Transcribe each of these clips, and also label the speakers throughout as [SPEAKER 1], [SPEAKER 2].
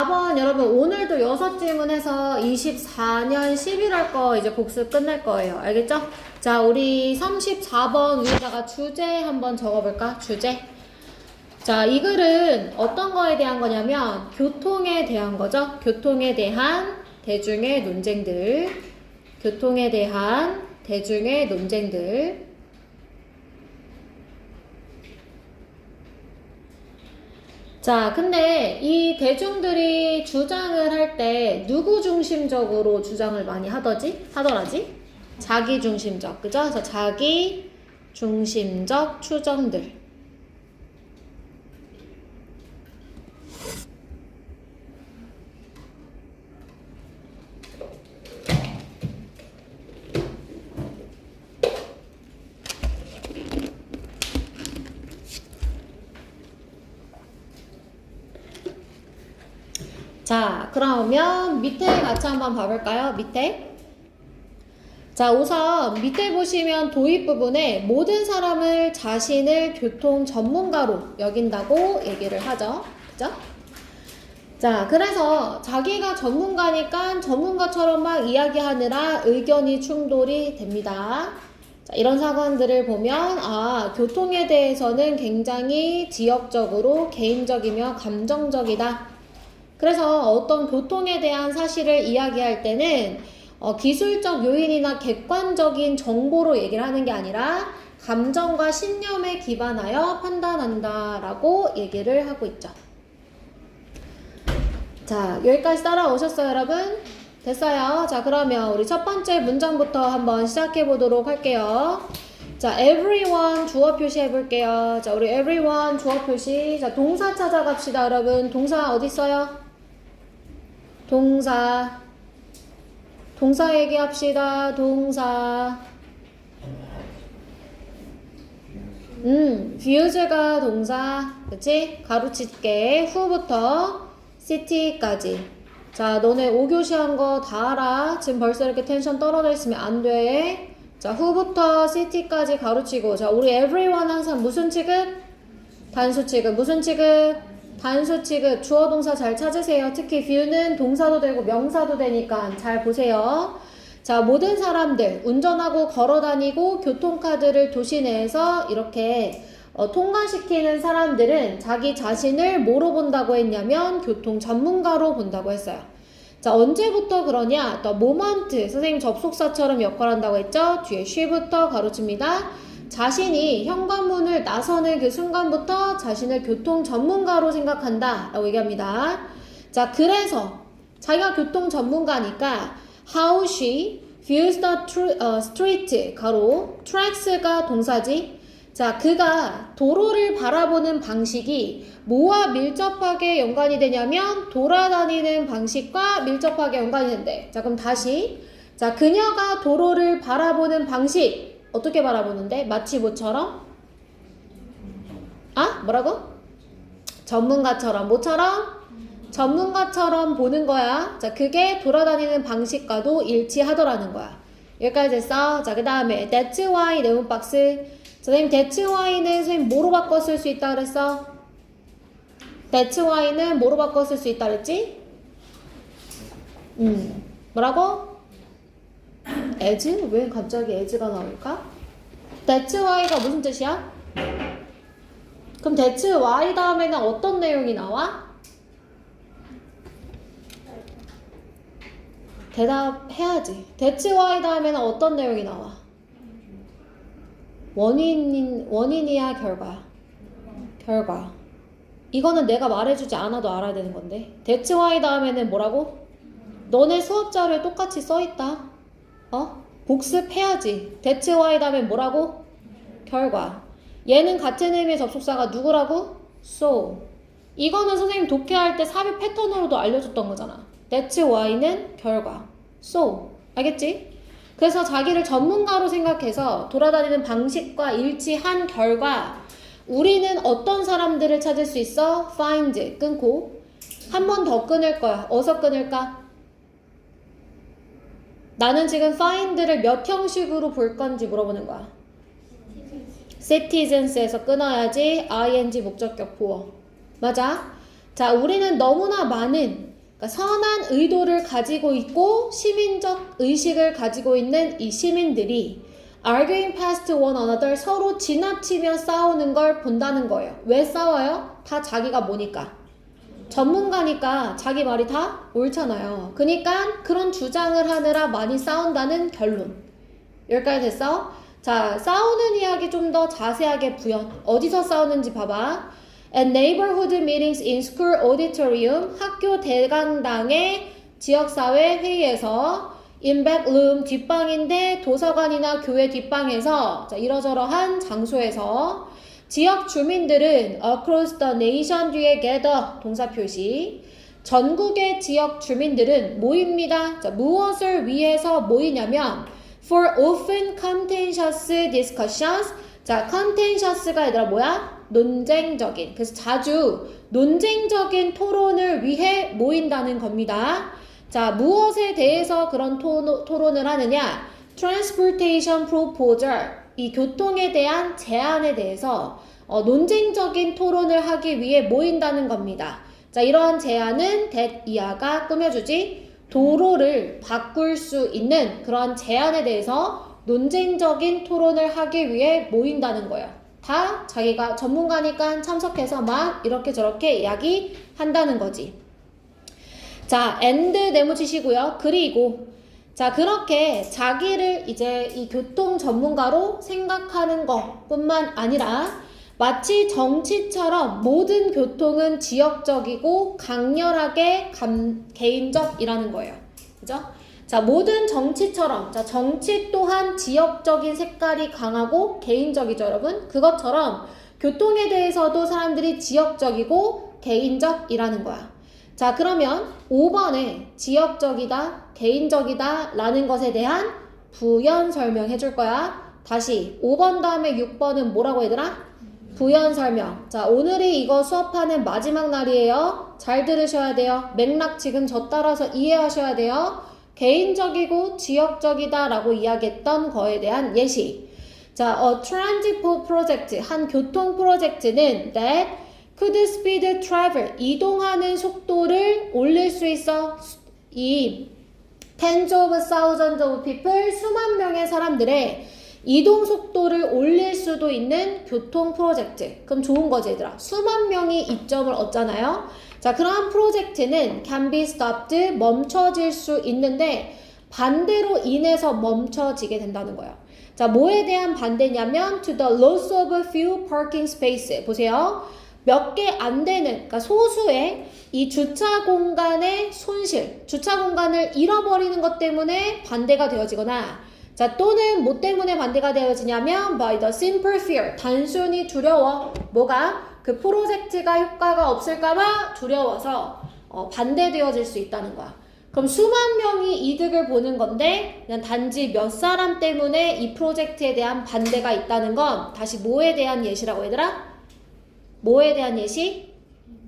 [SPEAKER 1] 4번 여러분 오늘도 6질문 해서 24년 11월 거 이제 복습 끝날 거예요. 알겠죠? 자, 우리 34번 위에다가 주제 한번 적어볼까? 주제. 자, 이 글은 어떤 거에 대한 거냐면 교통에 대한 거죠. 교통에 대한 대중의 논쟁들. 교통에 대한 대중의 논쟁들. 자, 근데 이 대중들이 주장을 할 때 누구 중심적으로 주장을 많이 하더라지? 자기 중심적, 그죠? 그래서 자기 중심적 추정들. 자, 그러면 밑에 같이 한번 봐볼까요? 밑에. 자, 우선 밑에 보시면 도입 부분에 모든 사람을 자신을 교통 전문가로 여긴다고 얘기를 하죠. 그죠? 자, 그래서 자기가 전문가니까 전문가처럼 막 이야기하느라 의견이 충돌이 됩니다. 자, 이런 사건들을 보면 교통에 대해서는 굉장히 지역적으로 개인적이며 감정적이다. 그래서 어떤 교통에 대한 사실을 이야기할 때는 기술적 요인이나 객관적인 정보로 얘기를 하는 게 아니라 감정과 신념에 기반하여 판단한다라고 얘기를 하고 있죠. 자, 여기까지 따라오셨어요, 여러분? 됐어요. 자, 그러면 우리 첫 번째 문장부터 한번 시작해 보도록 할게요. 자, everyone 주어 표시 해볼게요. 자, 우리 everyone 주어 표시. 자, 동사 찾아갑시다, 여러분. 동사 어디 있어요? 동사 얘기합시다. 동사. views가 동사, 그치? 가로치게 후부터 city까지. 자, 너네 5교시 한 거 다 알아. 지금 벌써 이렇게 텐션 떨어져 있으면 안 돼. 자, 후부터 city까지 가로치고. 자, 우리 everyone 항상 무슨 취급? 단수 취급. 무슨 취급? 단수 취급. 주어 동사 잘 찾으세요. 특히 view는 동사도 되고 명사도 되니까 잘 보세요. 자, 모든 사람들 운전하고 걸어다니고 교통카드를 도시 내에서 이렇게 통과시키는 사람들은 자기 자신을 뭐로 본다고 했냐면 교통 전문가로 본다고 했어요. 자, 언제부터 그러냐? 또 모먼트 선생님 접속사처럼 역할한다고 했죠? 뒤에 she부터 가로칩니다. 자신이 현관문을 나서는 그 순간부터 자신을 교통 전문가로 생각한다 라고 얘기합니다. 자, 그래서 자기가 교통 전문가니까 how she views the street 가로 tracks가 동사지. 자, 그가 도로를 바라보는 방식이 뭐와 밀접하게 연관이 되냐면 돌아다니는 방식과 밀접하게 연관이 된대. 자, 그럼 다시. 자, 그녀가 도로를 바라보는 방식 어떻게 바라보는데? 마치 뭐처럼? 뭐라고? 전문가처럼. 뭐처럼? 전문가처럼 보는 거야. 자, 그게 돌아다니는 방식과도 일치하더라는 거야. 여기까지 됐어? 자, 그 다음에 that's why 네모 박스. 선생님, that's why는 선생님 뭐로 바꿔 쓸 수 있다 그랬어? that's why는 뭐로 바꿔 쓸 수 있다 그랬지? 뭐라고? as? 왜 갑자기 as가 나올까? that's why가 무슨 뜻이야? 그럼 that's why 다음에는 어떤 내용이 나와? 대답해야지. that's why 다음에는 어떤 내용이 나와? 원인이야, 결과야? 결과. 이거는 내가 말해주지 않아도 알아야 되는 건데. that's why 다음에는 뭐라고? 너네 수업 자료에 똑같이 써있다. 복습해야지. that's why 다음에 뭐라고? 결과. 얘는 같은 의미의 접속사가 누구라고? so. 이거는 선생님 독해할 때 삽입 패턴으로도 알려줬던 거잖아. that's why는 결과. so. 알겠지? 그래서 자기를 전문가로 생각해서 돌아다니는 방식과 일치한 결과 우리는 어떤 사람들을 찾을 수 있어? find. 끊고 한 번 더 끊을 거야. 어디서 끊을까? 나는 지금 find를 몇 형식으로 볼 건지 물어보는 거야. citizens에서 끊어야지. ing 목적격 보어. 맞아? 자, 우리는 너무나 많은 그러니까 선한 의도를 가지고 있고 시민적 의식을 가지고 있는 이 시민들이 arguing past one another 서로 지나치며 싸우는 걸 본다는 거예요. 왜 싸워요? 다 자기가 뭐니까. 전문가니까 자기 말이 다 옳잖아요. 그러니까 그런 주장을 하느라 많이 싸운다는 결론. 여기까지 됐어? 자, 싸우는 이야기 좀 더 자세하게 부연. 어디서 싸우는지 봐봐. At neighborhood meetings in school auditorium, 학교 대강당의 지역사회 회의에서 in back room, 뒷방인데 도서관이나 교회 뒷방에서 자, 이러저러한 장소에서 지역 주민들은 across the nation 뒤에 gather 동사 표시 전국의 지역 주민들은 모입니다. 자, 무엇을 위해서 모이냐면 for often contentious discussions. 자, contentious가 얘들아 뭐야? 논쟁적인. 그래서 자주 논쟁적인 토론을 위해 모인다는 겁니다. 자, 무엇에 대해서 그런 토론을 하느냐? transportation proposal. 이 교통에 대한 제안에 대해서 논쟁적인 토론을 하기 위해 모인다는 겁니다. 자, 이러한 제안은 that 이하가 꾸며주지 도로를 바꿀 수 있는 그런 제안에 대해서 논쟁적인 토론을 하기 위해 모인다는 거예요. 다 자기가 전문가니까 참석해서 막 이렇게 저렇게 이야기한다는 거지. 자, and 네모치시고요. 그리고 자, 그렇게 자기를 이제 이 교통 전문가로 생각하는 것뿐만 아니라 마치 정치처럼 모든 교통은 지역적이고 강렬하게 개인적이라는 거예요. 그죠? 자, 모든 정치처럼, 자, 정치 또한 지역적인 색깔이 강하고 개인적이죠, 여러분? 그것처럼 교통에 대해서도 사람들이 지역적이고 개인적이라는 거야. 자, 그러면 5번에 지역적이다, 개인적이다 라는 것에 대한 부연 설명해 줄 거야. 다시 5번 다음에 6번은 뭐라고 얘들아? 부연 설명. 자, 오늘이 이거 수업하는 마지막 날이에요. 잘 들으셔야 돼요. 맥락 지금 저 따라서 이해하셔야 돼요. 개인적이고 지역적이다 라고 이야기했던 거에 대한 예시. 자, transit project, 한 교통 프로젝트는 that could speed travel, 이동하는 속도를 올릴 수 있어. 이 tens of thousands of people, 수만 명의 사람들의 이동 속도를 올릴 수도 있는 교통 프로젝트. 그럼 좋은 거지 얘들아. 수만 명이 이점을 얻잖아요. 자, 그러한 프로젝트는 can be stopped, 멈춰질 수 있는데 반대로 인해서 멈춰지게 된다는 거예요. 자, 뭐에 대한 반대냐면 to the loss of a few parking space. 보세요. 몇 개 안 되는, 그러니까 소수의 이 주차 공간의 손실, 주차 공간을 잃어버리는 것 때문에 반대가 되어지거나, 자, 또는 뭐 때문에 반대가 되어지냐면 by the simple fear, 단순히 두려워. 뭐가? 그 프로젝트가 효과가 없을까봐 두려워서 반대되어질 수 있다는 거야. 그럼 수만 명이 이득을 보는 건데 그냥 단지 몇 사람 때문에 이 프로젝트에 대한 반대가 있다는 건 다시 뭐에 대한 예시라고 얘들아? 뭐에 대한 예시?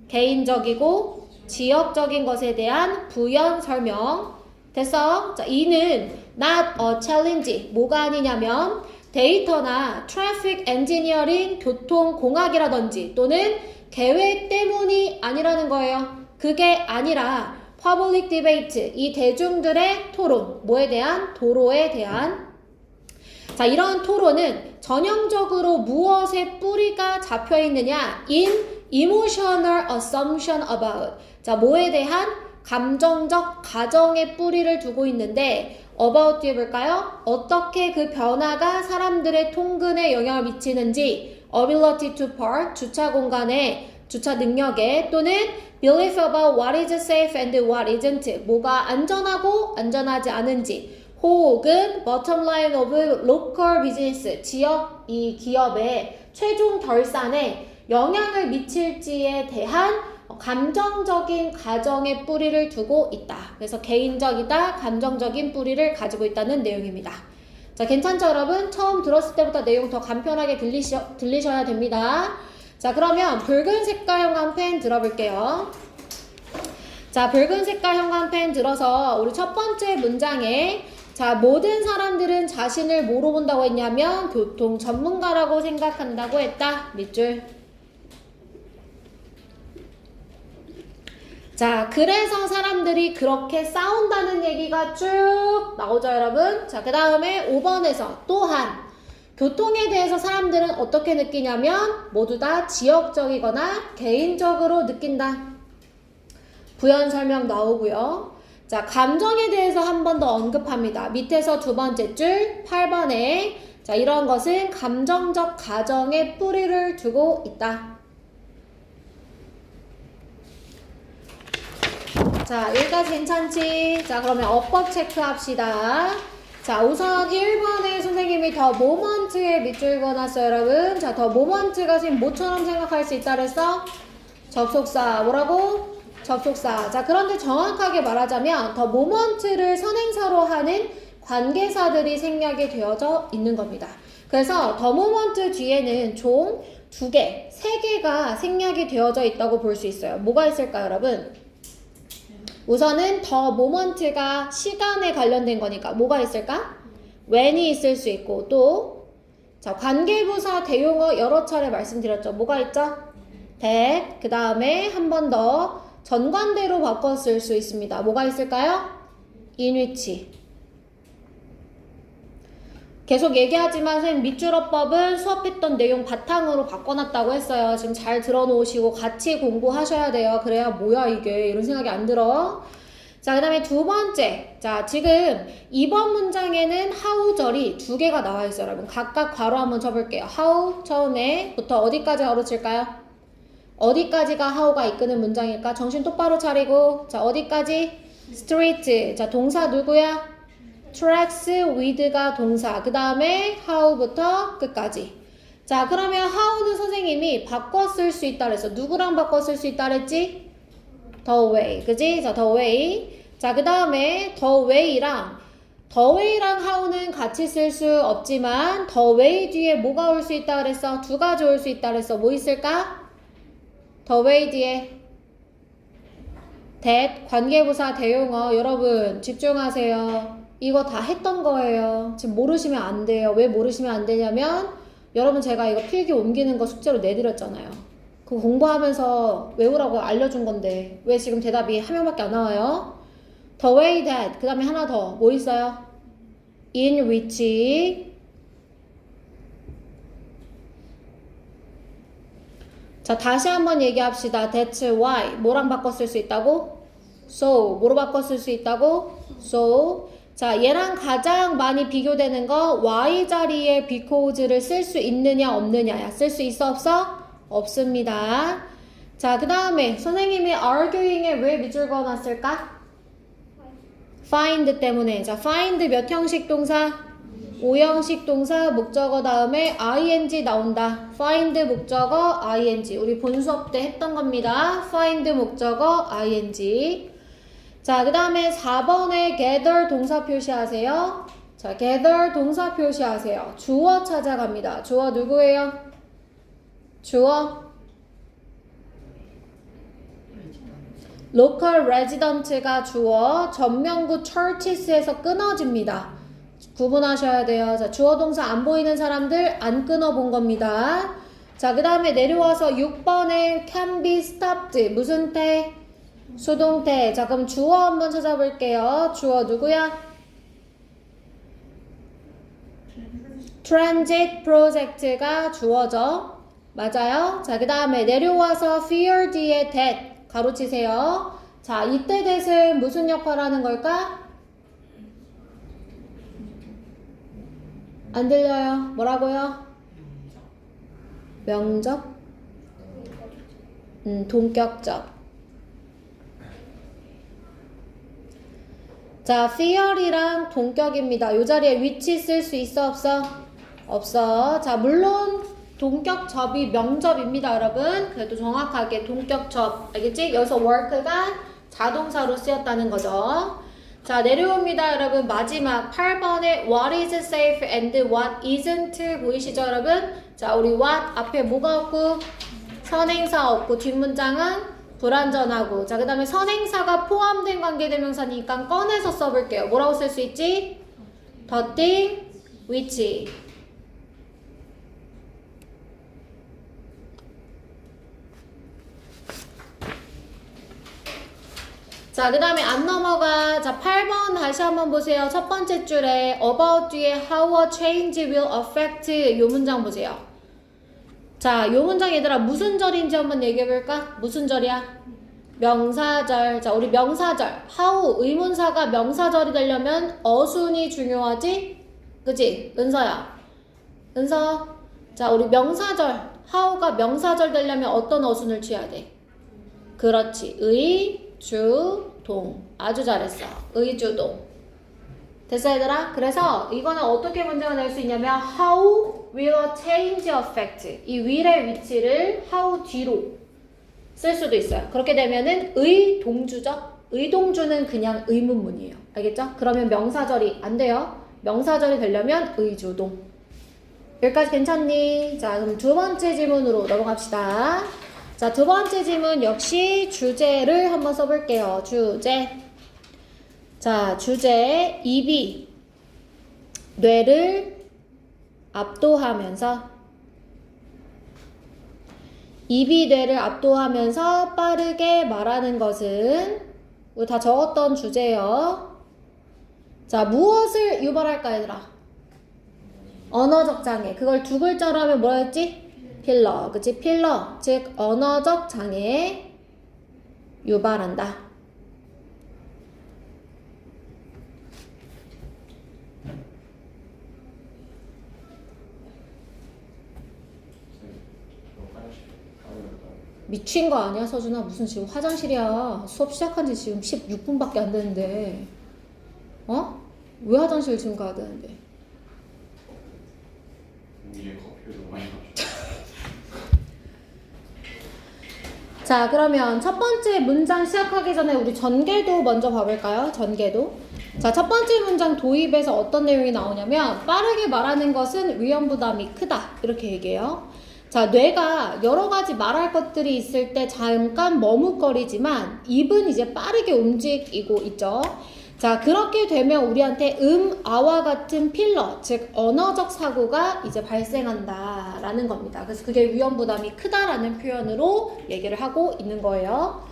[SPEAKER 1] 개인적이고 지역적인 것에 대한 부연 설명. 됐어? 자, 이는 not a challenge. 뭐가 아니냐면 데이터나 트래픽 엔지니어링, 교통공학이라든지 또는 계획 때문이 아니라는 거예요. 그게 아니라 public debate, 이 대중들의 토론. 뭐에 대한? 도로에 대한. 자, 이런 토론은 전형적으로 무엇에 뿌리가 잡혀 있느냐? in emotional assumption about. 자, 뭐에 대한? 감정적 가정의 뿌리를 두고 있는데 about 뒤에 볼까요? 어떻게 그 변화가 사람들의 통근에 영향을 미치는지 ability to park, 주차 공간에, 주차 능력에 또는 belief about what is safe and what isn't, 뭐가 안전하고 안전하지 않은지 혹은 bottom line of local business, 지역 이 기업의 최종 결산에 영향을 미칠지에 대한 감정적인 가정의 뿌리를 두고 있다. 그래서 개인적이다, 감정적인 뿌리를 가지고 있다는 내용입니다. 자, 괜찮죠 여러분? 처음 들었을 때보다 내용 더 간편하게 들리셔야 됩니다. 자, 그러면 붉은 색깔 형광펜 들어볼게요. 자, 붉은 색깔 형광펜 들어서 우리 첫 번째 문장에 자, 모든 사람들은 자신을 뭐로 본다고 했냐면 교통 전문가라고 생각한다고 했다. 밑줄. 자, 그래서 사람들이 그렇게 싸운다는 얘기가 쭉 나오죠, 여러분. 자, 그 다음에 5번에서 또한 교통에 대해서 사람들은 어떻게 느끼냐면 모두 다 지역적이거나 개인적으로 느낀다. 부연 설명 나오고요. 자, 감정에 대해서 한 번 더 언급합니다. 밑에서 두 번째 줄 8번에 자, 이런 것은 감정적 가정에 뿌리를 두고 있다. 자, 여기까지 괜찮지? 자, 그러면 어법 체크합시다. 자, 우선 1번에 선생님이 더 모먼트에 밑줄 그어놨어요, 여러분. 자, 더 모먼트가 지금 뭐처럼 생각할 수 있다 그랬어? 접속사. 뭐라고? 접속사. 자, 그런데 정확하게 말하자면 더 모먼트를 선행사로 하는 관계사들이 생략이 되어져 있는 겁니다. 그래서 더 모먼트 뒤에는 총 2개, 3개가 생략이 되어져 있다고 볼 수 있어요. 뭐가 있을까요, 여러분? 우선은 더 모먼트가 시간에 관련된 거니까 뭐가 있을까? when이 있을 수 있고 또 자, 관계부사 대용어 여러 차례 말씀드렸죠. 뭐가 있죠? that. 그 다음에 한 번 더 전관대로 바꿔 쓸 수 있습니다. 뭐가 있을까요? in which. 계속 얘기하지만 선생님 밑줄어법은 수업했던 내용 바탕으로 바꿔놨다고 했어요. 지금 잘 들어놓으시고 같이 공부하셔야 돼요. 그래야 뭐야 이게 이런 생각이 안 들어. 자, 그 다음에 두 번째. 자, 지금 이번 문장에는 how절이 2개가 나와 있어요, 여러분. 각각 괄호 한번 쳐볼게요. how 처음에부터 어디까지 가로칠까요? 어디까지가 how가 이끄는 문장일까? 정신 똑바로 차리고. 자, 어디까지? street. 자, 동사 누구야? tracks with가 동사. 그 다음에 how부터 끝까지. 자, 그러면 how는 선생님이 바꿔 쓸 수 있다 그래서 누구랑 바꿔 쓸 수 있다 그랬지? the way. 그지? 자, the way. 자, 그 다음에 the way랑 how는 같이 쓸 수 없지만 the way 뒤에 뭐가 올 수 있다 그랬어? 2가지 올 수 있다 그랬어. 뭐 있을까? the way 뒤에 that 관계부사 대용어. 여러분 집중하세요. 이거 다 했던 거예요. 지금 모르시면 안 돼요. 왜 모르시면 안 되냐면 여러분 제가 이거 필기 옮기는 거 숙제로 내드렸잖아요. 그거 공부하면서 외우라고 알려준 건데 왜 지금 대답이 한 명밖에 안 나와요? The way that. 그 다음에 하나 더. 뭐 있어요? In which. 자, 다시 한번 얘기합시다. That's why. 뭐랑 바꿔 쓸 수 있다고? So. 뭐로 바꿔 쓸 수 있다고? So. 자, 얘랑 가장 많이 비교되는 거 y 자리에 because를 쓸 수 있느냐 없느냐야. 쓸 수 있어 없어? 없습니다. 자, 그 다음에 선생님이 arguing에 왜 밑줄 그어놨을까? find 때문에. 자, find 몇 형식 동사? 5형식 동사 목적어 다음에 ing 나온다. find 목적어 ing. 우리 본 수업 때 했던 겁니다. find 목적어 ing. 자, 그 다음에 4번에 gather 동사 표시하세요. 자, gather 동사 표시하세요. 주어 찾아갑니다. 주어 누구예요? 주어 local resident가 주어, 전명구 churches에서 끊어집니다. 구분하셔야 돼요. 자, 주어 동사 안 보이는 사람들 안 끊어본 겁니다. 자, 그 다음에 내려와서 6번에 can be stopped. 무슨 태? 수동태. 자, 그럼 주어 한번 찾아볼게요. 주어 누구야? transit project가 주어죠. 맞아요? 자, 그 다음에 내려와서 fear 뒤에 that 가로치세요. 자, 이때 that은 무슨 역할을 하는 걸까? 안 들려요. 뭐라고요? 명적? 동격적. 자, fear이랑 동격입니다. 이 자리에 which 쓸 수 있어 없어? 없어. 자, 물론 동격접이 명접입니다, 여러분. 그래도 정확하게 동격접. 알겠지? 여기서 work가 자동사로 쓰였다는 거죠. 자, 내려옵니다, 여러분. 마지막 8번에 what is safe and what isn't 보이시죠, 여러분? 자, 우리 what 앞에 뭐가 없고 선행사 없고 뒷문장은 불완전하고. 자, 그 다음에 선행사가 포함된 관계대명사니까 꺼내서 써볼게요. 뭐라고 쓸 수 있지? the thing, which. 자, 그 다음에 안 넘어가. 자, 8번 다시 한번 보세요. 첫 번째 줄에 about 뒤에 how a change will affect 요 문장 보세요. 자, 요 문장 얘들아 무슨 절인지 한번 얘기해볼까? 무슨 절이야? 명사절. 자, 우리 명사절. how 의문사가 명사절이 되려면 어순이 중요하지? 그치? 은서야. 은서. 자, 우리 명사절. how가 명사절 되려면 어떤 어순을 취해야 돼? 그렇지. 의, 주, 동. 아주 잘했어. 의, 주, 동. 됐어 얘들아? 그래서 이거는 어떻게 문제가 될 수 있냐면 how will a change affect 이 will의 위치를 how 뒤로 쓸 수도 있어요. 그렇게 되면은 의동주죠? 의동주는 그냥 의문문이에요. 알겠죠? 그러면 명사절이 안 돼요. 명사절이 되려면 의주동. 여기까지 괜찮니? 자, 그럼 두 번째 지문으로 넘어갑시다. 자, 두 번째 지문 역시 주제를 한번 써볼게요. 주제. 자, 주제. 입이 뇌를 압도하면서 입이 뇌를 압도하면서 빠르게 말하는 것은 우리 다 적었던 주제요. 자, 무엇을 유발할까 얘들아? 언어적 장애. 그걸 두 글자로 하면 뭐라 했지? 필러. 그치? 필러. 즉 언어적 장애에 유발한다. 미친 거 아니야 서준아? 무슨 지금 화장실이야. 수업 시작한 지 지금 16분밖에 안 되는데 어? 왜 화장실 지금 가야 되는데?
[SPEAKER 2] 위에 커피를 너무 많이 마셔.
[SPEAKER 1] 자, 그러면 첫 번째 문장 시작하기 전에 우리 전개도 먼저 봐볼까요? 전개도. 자, 첫 번째 문장 도입에서 어떤 내용이 나오냐면 빠르게 말하는 것은 위험 부담이 크다 이렇게 얘기해요. 자, 뇌가 여러 가지 말할 것들이 있을 때 잠깐 머뭇거리지만 입은 이제 빠르게 움직이고 있죠. 자, 그렇게 되면 우리한테 아와 같은 필러, 즉 언어적 사고가 이제 발생한다라는 겁니다. 그래서 그게 위험 부담이 크다라는 표현으로 얘기를 하고 있는 거예요.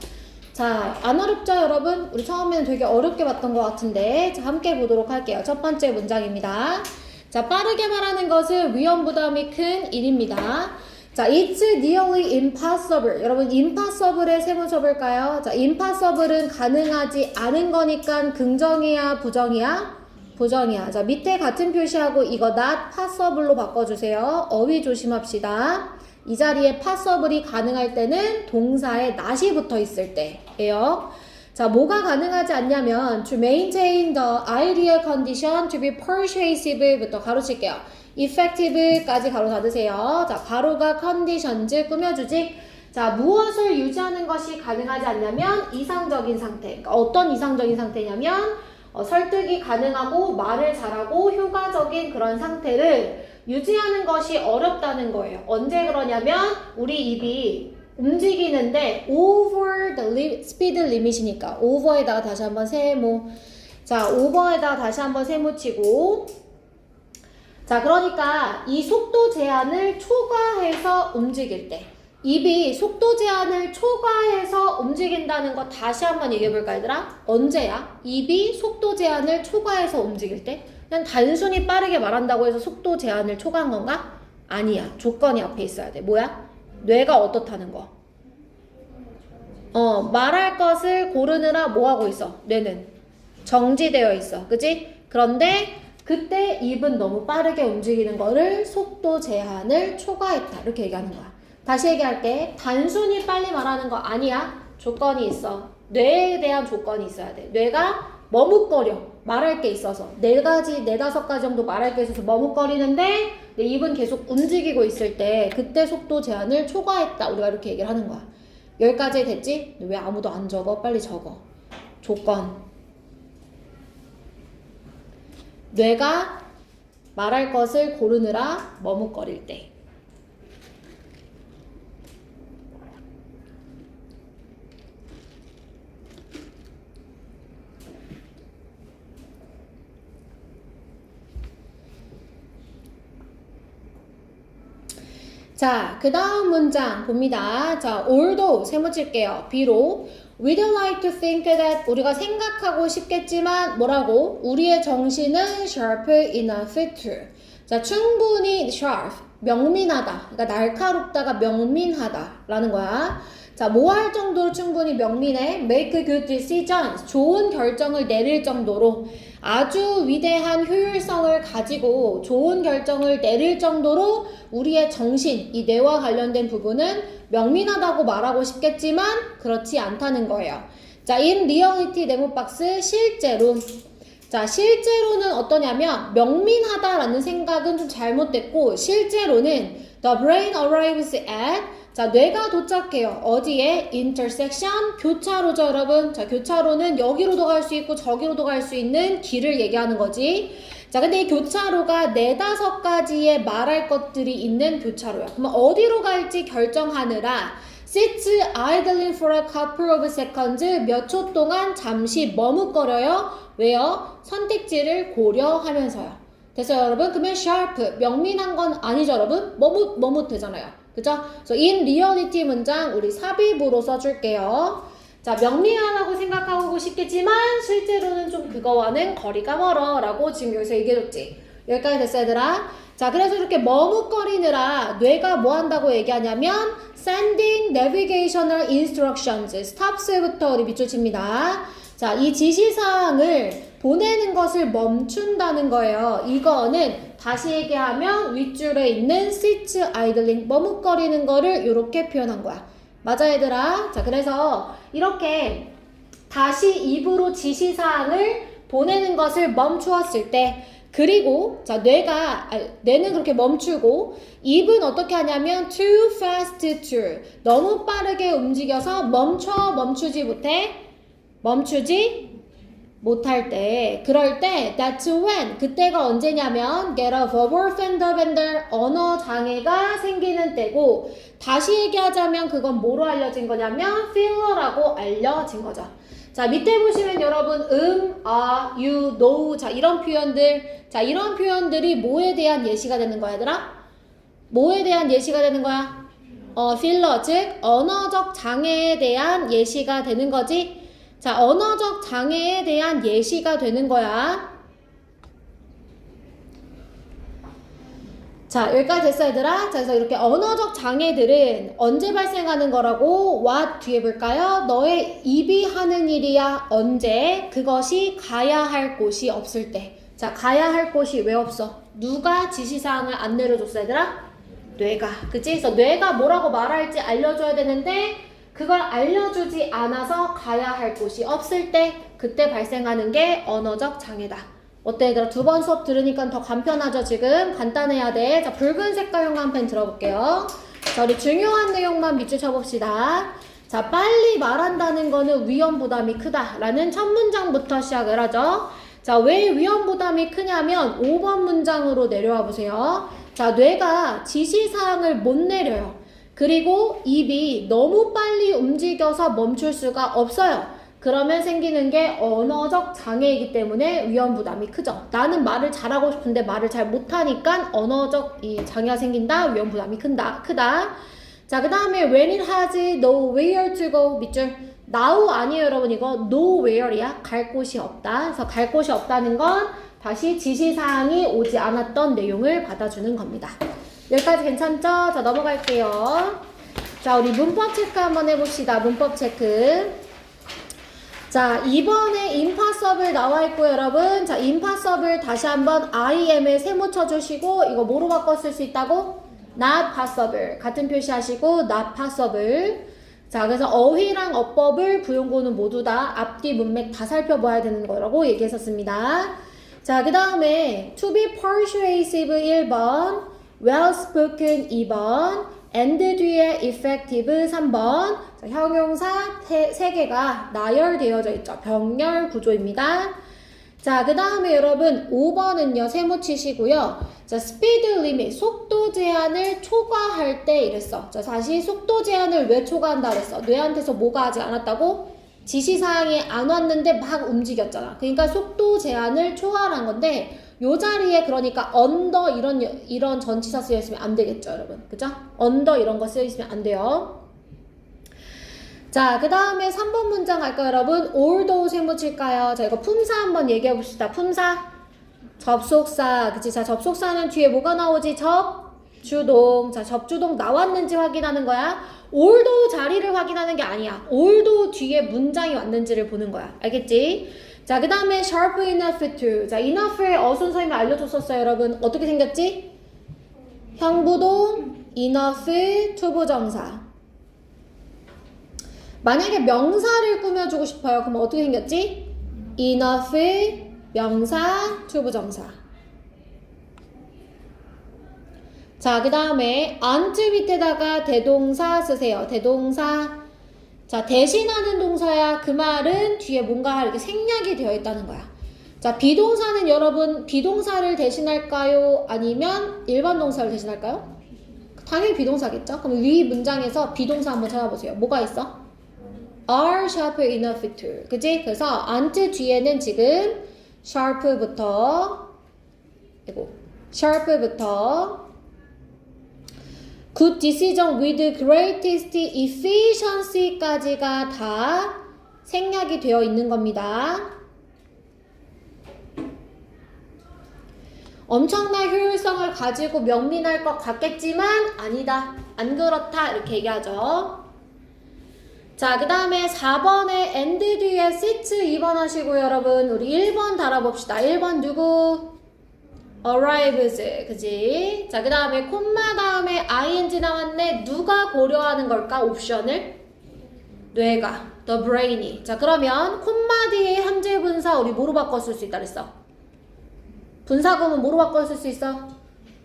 [SPEAKER 1] 자, 안 어렵죠 여러분? 우리 처음에는 되게 어렵게 봤던 것 같은데 자, 함께 보도록 할게요. 첫 번째 문장입니다. 자, 빠르게 말하는 것은 위험 부담이 큰 일입니다. 자, it's nearly impossible. 여러분, impossible의 세문 써볼까요? 자, impossible은 가능하지 않은 거니까 긍정이야, 부정이야? 부정이야. 자, 밑에 같은 표시하고 이거 not possible로 바꿔주세요. 어휘 조심합시다. 이 자리에 possible이 가능할 때는 동사에 not이 붙어 있을 때예요. 자, 뭐가 가능하지 않냐면 to maintain the ideal condition to be persuasive부터 가로칠게요. effective까지 가로 닫으세요. 자, 가로가 conditions 꾸며주지. 자, 무엇을 유지하는 것이 가능하지 않냐면 이상적인 상태. 그러니까 어떤 이상적인 상태냐면 설득이 가능하고 말을 잘하고 효과적인 그런 상태를 유지하는 것이 어렵다는 거예요. 언제 그러냐면 우리 입이 움직이는데 over the speed limit이니까 over에다가 다시 한번 세모. 자, over에다가 다시 한번 세모 치고 자, 그러니까 이 속도 제한을 초과해서 움직일 때 입이 속도 제한을 초과해서 움직인다는 거 다시 한번 얘기해볼까 얘들아? 언제야? 입이 속도 제한을 초과해서 움직일 때? 그냥 단순히 빠르게 말한다고 해서 속도 제한을 초과한 건가? 아니야. 조건이 앞에 있어야 돼. 뭐야? 뇌가 어떻다는 거? 말할 것을 고르느라 뭐하고 있어? 뇌는 정지되어 있어. 그치? 그런데 그때 입은 너무 빠르게 움직이는 거를 속도 제한을 초과했다. 이렇게 얘기하는 거야. 다시 얘기할게. 단순히 빨리 말하는 거 아니야. 조건이 있어. 뇌에 대한 조건이 있어야 돼. 뇌가 머뭇거려. 말할 게 있어서. 4가지, 4-5가지 정도 말할 게 있어서 머뭇거리는데 내 입은 계속 움직이고 있을 때 그때 속도 제한을 초과했다. 우리가 이렇게 얘기를 하는 거야. 여기까지 됐지? 왜 아무도 안 적어? 빨리 적어. 조건. 뇌가 말할 것을 고르느라 머뭇거릴 때. 자, 그 다음 문장 봅니다. 자, although 세모 칠게요. 비록 we'd like to think that 우리가 생각하고 싶겠지만 뭐라고? 우리의 정신은 sharp enough to. 자, 충분히 sharp, 명민하다. 그러니까 날카롭다가 명민하다라는 거야. 자, 뭐 할 정도로 충분히 명민해? Make good decisions. 좋은 결정을 내릴 정도로 아주 위대한 효율성을 가지고 좋은 결정을 내릴 정도로 우리의 정신, 이 뇌와 관련된 부분은 명민하다고 말하고 싶겠지만 그렇지 않다는 거예요. 자, in reality 네모박스 실제로. 자, 실제로는 어떠냐면 명민하다라는 생각은 좀 잘못됐고 실제로는 the brain arrives at 자, 뇌가 도착해요. 어디에? intersection, 교차로죠, 여러분. 자, 교차로는 여기로도 갈 수 있고 저기로도 갈 수 있는 길을 얘기하는 거지. 자, 근데 이 교차로가 4-5가지의 말할 것들이 있는 교차로야. 그럼 어디로 갈지 결정하느라 sits idling for a couple of seconds 몇 초 동안 잠시 머뭇거려요. 왜요? 선택지를 고려하면서요. 됐어요, 여러분? 그러면 sharp, 명민한 건 아니죠, 여러분? 머뭇되잖아요. 그죠? 그래서 in reality 문장 우리 삽입으로 써줄게요. 자, 명민하다고 생각하고 싶겠지만 실제로는 좀 그거와는 거리가 멀어 라고 지금 여기서 얘기해줬지. 여기까지 됐어, 얘들아? 자, 그래서 이렇게 머뭇거리느라 뇌가 뭐 한다고 얘기하냐면 sending navigational instructions, stops부터 우리 밑줄 칩니다. 자, 이 지시사항을 보내는 것을 멈춘다는 거예요. 이거는 다시 얘기하면 윗줄에 있는 sits idling, 머뭇거리는 거를 이렇게 표현한 거야. 맞아, 얘들아? 자, 그래서 이렇게 다시 입으로 지시사항을 보내는 것을 멈추었을 때 그리고 자, 뇌는 그렇게 멈추고 입은 어떻게 하냐면 too fast to, 너무 빠르게 움직여서 멈추지 못할 때, 그럴 때 that's when, 그때가 언제냐면 get a verbal fender bender, 언어 장애가 생기는 때고 다시 얘기하자면 그건 뭐로 알려진 거냐면 filler라고 알려진 거죠. 자, 밑에 보시면 여러분 you, know, 자, 이런 표현들이 뭐에 대한 예시가 되는 거야, 얘들아? 뭐에 대한 예시가 되는 거야? 필러, 즉 언어적 장애에 대한 예시가 되는 거지. 자, 언어적 장애에 대한 예시가 되는 거야. 자, 여기까지 됐어, 얘들아? 자, 그래서 이렇게 언어적 장애들은 언제 발생하는 거라고? what 뒤에 볼까요? 너의 입이 하는 일이야. 언제? 그것이 가야 할 곳이 없을 때. 자, 가야 할 곳이 왜 없어? 누가 지시사항을 안 내려줬어, 얘들아? 뇌가. 그치? 그래서 뇌가 뭐라고 말할지 알려줘야 되는데 그걸 알려주지 않아서 가야 할 곳이 없을 때 그때 발생하는 게 언어적 장애다. 어때, 얘들아? 2번 수업 들으니까 더 간편하죠, 지금? 간단해야 돼. 자, 붉은 색깔 한 펜 들어볼게요. 자, 우리 중요한 내용만 밑줄 쳐봅시다. 자, 빨리 말한다는 거는 위험 부담이 크다 라는 첫 문장부터 시작을 하죠. 자, 왜 위험 부담이 크냐면 5번 문장으로 내려와 보세요. 자, 뇌가 지시사항을 못 내려요. 그리고 입이 너무 빨리 움직여서 멈출 수가 없어요. 그러면 생기는 게 언어적 장애이기 때문에 위험 부담이 크죠. 나는 말을 잘하고 싶은데 말을 잘 못하니까 언어적 이 장애가 생긴다. 위험 부담이 크다. 자, 그 다음에 when it has nowhere to go 밑줄. now 아니에요, 여러분. 이거 nowhere이야. 갈 곳이 없다. 그래서 갈 곳이 없다는 건 다시 지시사항이 오지 않았던 내용을 받아주는 겁니다. 여기까지 괜찮죠? 자, 넘어갈게요. 자, 우리 문법 체크 한번 해봅시다. 문법 체크. 자, 이번에 impossible 나와 있고, 여러분. 자, impossible 다시 한번 IM에 세모 쳐주시고, 이거 뭐로 바꿔 쓸 수 있다고? not possible. 같은 표시 하시고, not possible. 자, 그래서 어휘랑 어법을 부용구는 모두 다 앞뒤 문맥 다 살펴봐야 되는 거라고 얘기했었습니다. 자, 그 다음에 to be persuasive 1번. well spoken 2번, and 뒤에 effective 3번. 자, 형용사 3개가 나열되어져 있죠. 병렬 구조입니다. 자, 그 다음에 여러분 5번은요, 세모 치시고요. 자, speed limit, 속도 제한을 초과할 때 이랬어. 자, 다시 속도 제한을 왜 초과한다 그랬어? 뇌한테서 뭐가 하지 않았다고? 지시사항이 안 왔는데 막 움직였잖아. 그러니까 속도 제한을 초월한 건데 요 자리에 그러니까 언더 이런 전치사 쓰여 있으면 안 되겠죠, 여러분. 그죠? 언더 이런 거 쓰여 있으면 안 돼요. 자, 그 다음에 3번 문장 갈까요, 여러분? 올도 생 붙일까요? 자, 이거 품사 한번 얘기해 봅시다. 품사. 접속사. 그치? 자, 접속사는 뒤에 뭐가 나오지? 접주동. 자, 접주동 나왔는지 확인하는 거야. 올도 자리를 확인하는 게 아니야. 올도 뒤에 문장이 왔는지를 보는 거야. 알겠지? 자, 그 다음에 sharp enough to. 자, enough의 어순서임을 알려줬었어요, 여러분. 어떻게 생겼지? 형부동, enough, 투부정사. 만약에 명사를 꾸며주고 싶어요. 그럼 어떻게 생겼지? enough, 명사, 투부정사. 자, 그 다음에 unto 밑에다가 대동사 쓰세요. 대동사. 자, 대신하는 동사야. 그 말은 뒤에 뭔가 이렇게 생략이 되어 있다는 거야. 자, 비동사는 여러분 비동사를 대신할까요? 아니면 일반 동사를 대신할까요? 당연히 비동사겠죠? 그럼 위 문장에서 비동사 한번 찾아보세요. 뭐가 있어? are sharp enough to. 그치? 그래서 unto 뒤에는 지금 sharp부터 good decision with greatest efficiency까지가 다 생략이 되어 있는 겁니다. 엄청난 효율성을 가지고 명민할 것 같겠지만 아니다. 안 그렇다. 이렇게 얘기하죠. 자, 그 다음에 4번에 and 뒤에 sit 2번 하시고요, 여러분. 우리 1번 달아봅시다. 1번 누구? arrives. 그지? 자, 그 다음에 콤마 다음에 ing 나왔네. 누가 고려하는 걸까? 옵션을? 뇌가. the brain이. 자, 그러면 콤마 뒤에 현재 분사 우리 뭐로 바꿔 쓸 수 있다 그랬어? 분사구문 뭐로 바꿔 쓸 수 있어?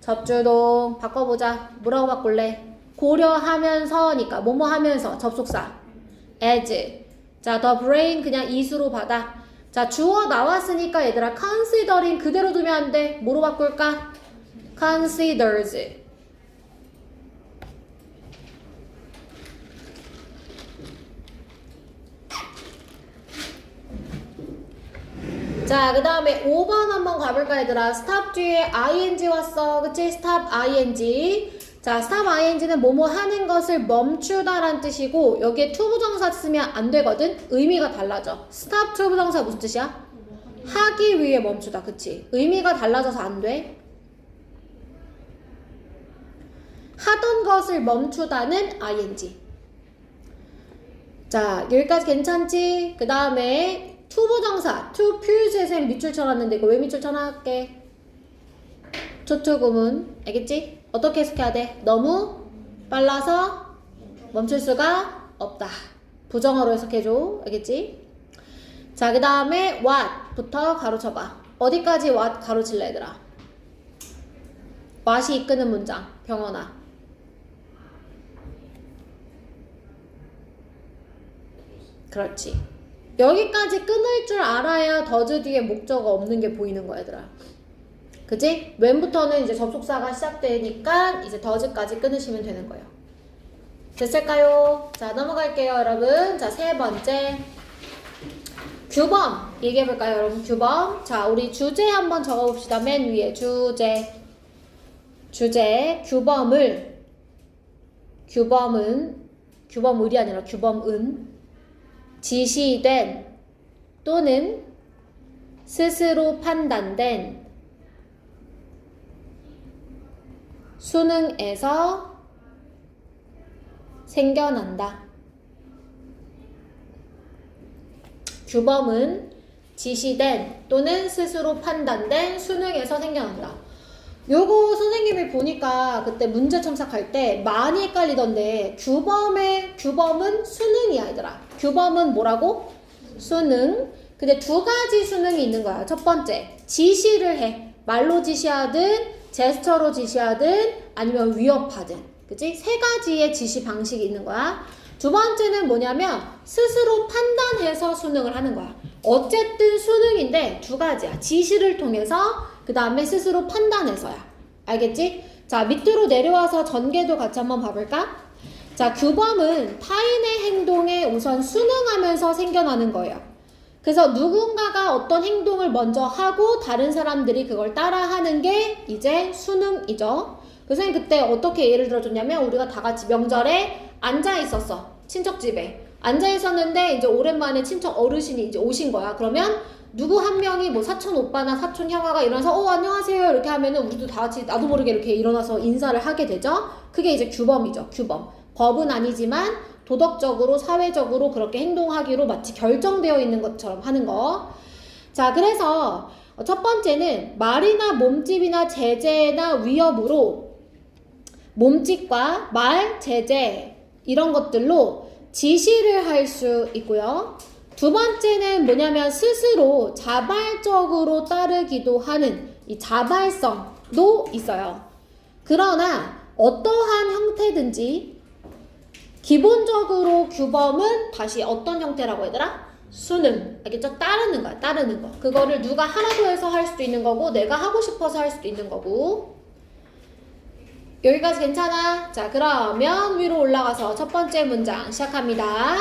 [SPEAKER 1] 접주동. 바꿔보자. 뭐라고 바꿀래? 고려하면서니까 뭐뭐 하면서 접속사. as. 자, the brain 그냥 이수로 받아. 자, 주어 나왔으니까 얘들아 considering 그대로 두면 안 돼. 뭐로 바꿀까? considers. 자, 그 다음에 5번 한번 가볼까 얘들아. stop 뒤에 ing 왔어. 그치? stop ing. 자, stop ing는 뭐뭐 하는 것을 멈추다 라는 뜻이고 여기에 to 부정사 쓰면 안 되거든? 의미가 달라져. stop to 부정사 무슨 뜻이야? 하기 위해 멈추다. 그치? 의미가 달라져서 안 돼. 하던 것을 멈추다는 ing. 자, 여기까지 괜찮지? 그 다음에 to 부정사 to fuse의 셈 밑줄 쳐놨는데 이거 왜 밑줄 쳐놨게? 초투 구문. 알겠지? 어떻게 해석해야 돼? 너무 빨라서 멈출 수가 없다. 부정어로 해석해줘. 알겠지? 자, 그 다음에 what부터 가로쳐봐. 어디까지 what 가로칠래 얘들아? what이 이끄는 문장. 병원아. 그렇지. 여기까지 끊을 줄 알아야 더즈 뒤에 목적어 없는 게 보이는 거야 얘들아. 그지? when부터는 이제 접속사가 시작되니까 이제 더즈까지 끊으시면 되는 거예요. 됐을까요? 자, 넘어갈게요, 여러분. 자, 세 번째. 규범. 얘기해볼까요, 여러분? 규범. 자, 우리 주제 한번 적어봅시다. 맨 위에. 주제. 규범을이 아니라 규범은 지시된 또는 스스로 판단된 수능에서 생겨난다. 규범은 지시된 또는 스스로 판단된 수능에서 생겨난다. 요거 선생님이 보니까 그때 문제 첨삭할 때 많이 헷갈리던데 규범은 수능이야 얘들아. 규범은 뭐라고? 수능. 근데 두 가지 수능이 있는 거야. 첫 번째, 지시를 해. 말로 지시하든 제스처로 지시하든 아니면 위협하든. 그치? 세 가지의 지시 방식이 있는 거야. 두 번째는 뭐냐면 스스로 판단해서 수능을 하는 거야. 어쨌든 수능인데 두 가지야. 지시를 통해서 그 다음에 스스로 판단해서야. 알겠지? 자, 밑으로 내려와서 전개도 같이 한번 봐볼까? 자, 규범은 타인의 행동에 우선 순응하면서 생겨나는 거예요. 그래서 누군가가 어떤 행동을 먼저 하고 다른 사람들이 그걸 따라하는 게 이제 순응이죠. 그래서 그때 어떻게 예를 들어줬냐면 우리가 다 같이 명절에 앉아 있었어. 친척집에. 앉아 있었는데 이제 오랜만에 친척 어르신이 이제 오신 거야. 그러면 누구 한 명이 뭐 사촌 오빠나 사촌 형아가 일어나서 안녕하세요 이렇게 하면은 우리도 다 같이 나도 모르게 이렇게 일어나서 인사를 하게 되죠. 그게 이제 규범이죠. 규범. 법은 아니지만 도덕적으로 사회적으로 그렇게 행동하기로 마치 결정되어 있는 것처럼 하는 거. 자, 그래서 첫 번째는 말이나 몸짓이나 제재나 위협으로 몸짓과 말, 제재 이런 것들로 지시를 할 수 있고요. 두 번째는 뭐냐면 스스로 자발적으로 따르기도 하는 이 자발성도 있어요. 그러나 어떠한 형태든지 기본적으로 규범은 다시 어떤 형태라고 얘들아? 순응. 알겠죠? 따르는 거야. 따르는 거. 그거를 누가 하라고 해서 할 수도 있는 거고 내가 하고 싶어서 할 수도 있는 거고. 여기까지 괜찮아? 자, 그러면 위로 올라가서 첫 번째 문장 시작합니다.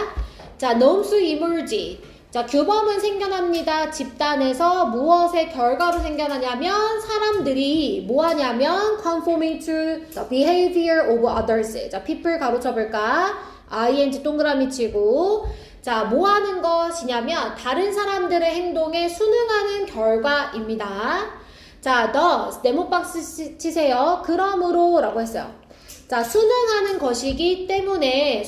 [SPEAKER 1] 자, nom수 이물지. 자, 규범은 생겨납니다. 집단에서 무엇의 결과로 생겨나냐면 사람들이 뭐 하냐면 conforming to the behavior of others. 자, people 가로쳐 볼까? ing 동그라미 치고 자, 뭐 하는 것이냐면 다른 사람들의 행동에 순응하는 결과입니다. 자, thus 네모박스 치세요. 그러므로 라고 했어요. 자, 순응하는 것이기 때문에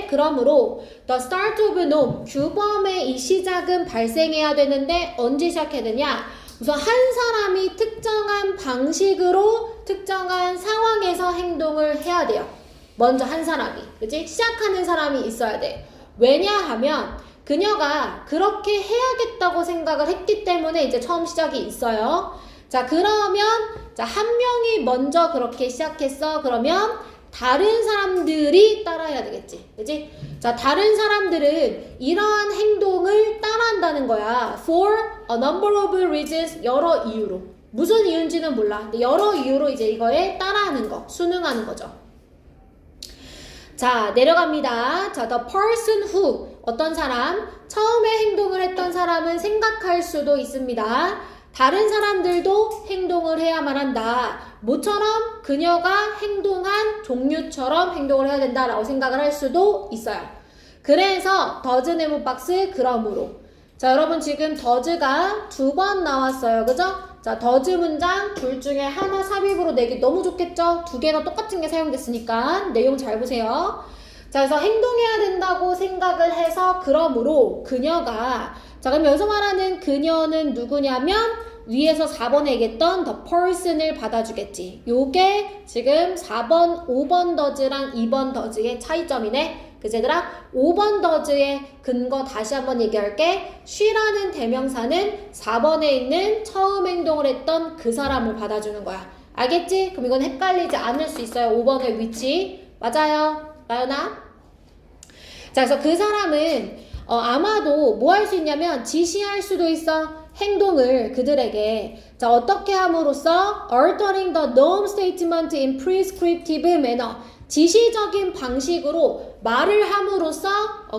[SPEAKER 1] 그러므로 the start of norm 규범의 이 시작은 발생해야 되는데 언제 시작해야 되냐? 우선 한 사람이 특정한 방식으로 특정한 상황에서 행동을 해야 돼요. 먼저 한 사람이, 그치? 시작하는 사람이 있어야 돼. 왜냐하면 그녀가 그렇게 해야겠다고 생각을 했기 때문에 이제 처음 시작이 있어요. 자, 그러면 자, 한 명이 먼저 그렇게 시작했어. 그러면 다른 사람들이 따라해야 되겠지. 그치? 자, 다른 사람들은 이러한 행동을 따라한다는 거야. For a number of reasons. 여러 이유로. 무슨 이유인지는 몰라. 근데 여러 이유로 이제 이거에 따라하는 거. 순응하는 거죠. 자, 내려갑니다. 자, the person who. 어떤 사람? 처음에 행동을 했던 사람은 생각할 수도 있습니다. 다른 사람들도 행동을 해야만 한다. 모처럼 그녀가 행동한 종류처럼 행동을 해야 된다라고 생각을 할 수도 있어요. 그래서 does 네모박스 그러므로. 자, 여러분 지금 does가 2번 나왔어요. 그죠? 자, does 문장 둘 중에 하나 삽입으로 내기 너무 좋겠죠? 두 개가 똑같은 게 사용됐으니까 내용 잘 보세요. 자, 그래서 행동해야 된다고 생각을 해서 그러므로 그녀가 자, 그럼 여기서 말하는 그녀는 누구냐면 위에서 4번에 얘기했던 the person을 받아주겠지. 요게 지금 4번, 5번 does랑 2번 does의 차이점이네. 그치 얘들아? 5번 does의 근거 다시 한번 얘기할게. she라는 대명사는 4번에 있는 처음 행동을 했던 그 사람을 받아주는 거야. 알겠지? 그럼 이건 헷갈리지 않을 수 있어요. 5번의 위치. 맞아요. 나연아? 자, 그래서 그 사람은 아마도 뭐 할 수 있냐면 지시할 수도 있어. 행동을 그들에게. 자, 어떻게 함으로써 altering the norm statement in prescriptive manner. 지시적인 방식으로 말을 함으로써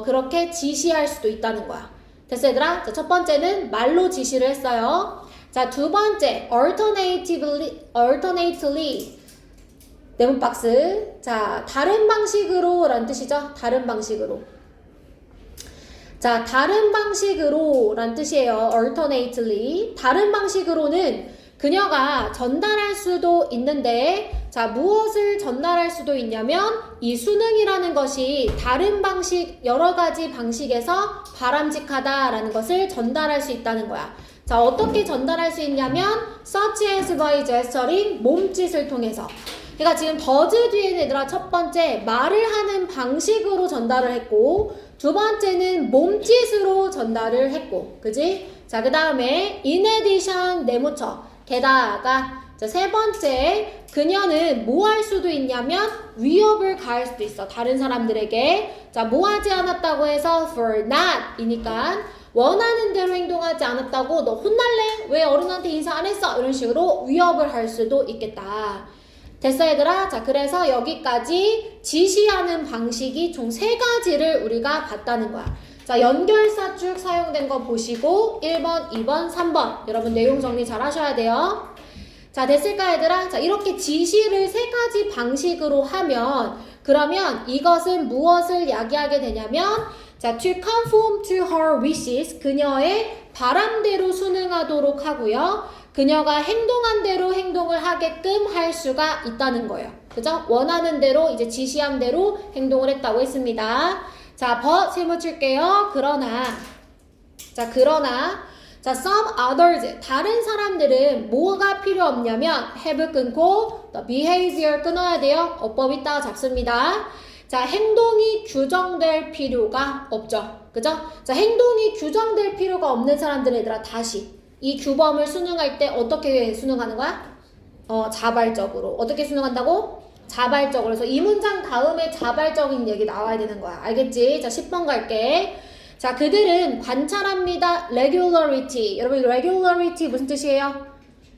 [SPEAKER 1] 그렇게 지시할 수도 있다는 거야. 됐어 얘들아? 자, 첫 번째는 말로 지시를 했어요. 자, 두 번째 alternately 네모박스. 자, 다른 방식으로 라는 뜻이죠. 다른 방식으로. 자, 다른 방식으로 란 뜻이에요. alternately. 다른 방식으로는 그녀가 전달할 수도 있는데 자, 무엇을 전달할 수도 있냐면 이 수능이라는 것이 다른 방식, 여러 가지 방식에서 바람직하다라는 것을 전달할 수 있다는 거야. 자, 어떻게 전달할 수 있냐면 such as by gesturing, 몸짓을 통해서. 그러니까 지금 does 뒤에는 얘들아 첫 번째 말을 하는 방식으로 전달을 했고 두 번째는 몸짓으로 전달을 했고, 그지? 자, 그 다음에 in addition 네모쳐. 게다가 자, 세 번째 그녀는 뭐 할 수도 있냐면 위협을 가할 수도 있어. 다른 사람들에게. 자, 뭐 하지 않았다고 해서 for not 이니까 원하는 대로 행동하지 않았다고 너 혼날래? 왜 어른한테 인사 안 했어? 이런 식으로 위협을 할 수도 있겠다. 됐어 얘들아? 자 그래서 여기까지 지시하는 방식이 총 3가지를 우리가 봤다는 거야. 자 연결사 쭉 사용된 거 보시고 1번, 2번, 3번 여러분 내용 정리 잘 하셔야 돼요. 자 됐을까 얘들아? 자 이렇게 지시를 3가지 방식으로 하면 그러면 이것은 무엇을 야기하게 되냐면 자 to conform to her wishes 그녀의 바람대로 순응하도록 하고요. 그녀가 행동한 대로 행동을 하게끔 할 수가 있다는 거예요. 그죠? 원하는 대로 이제 지시한 대로 행동을 했다고 했습니다. 자, but 세모 칠게요. 그러나 자, some others 다른 사람들은 뭐가 필요 없냐면 have 끊고 the behavior 끊어야 돼요. 어법 이따가 잡습니다. 자, 행동이 규정될 필요가 없죠. 그죠? 자, 행동이 규정될 필요가 없는 사람들은 얘들아 다시 이 규범을 수능할 때 어떻게 수능하는 거야? 자발적으로. 어떻게 수능한다고? 자발적으로. 그래서 이 문장 다음에 자발적인 얘기 나와야 되는 거야. 알겠지? 자, 10번 갈게. 자, 그들은 관찰합니다. regularity. 여러분, regularity 무슨 뜻이에요?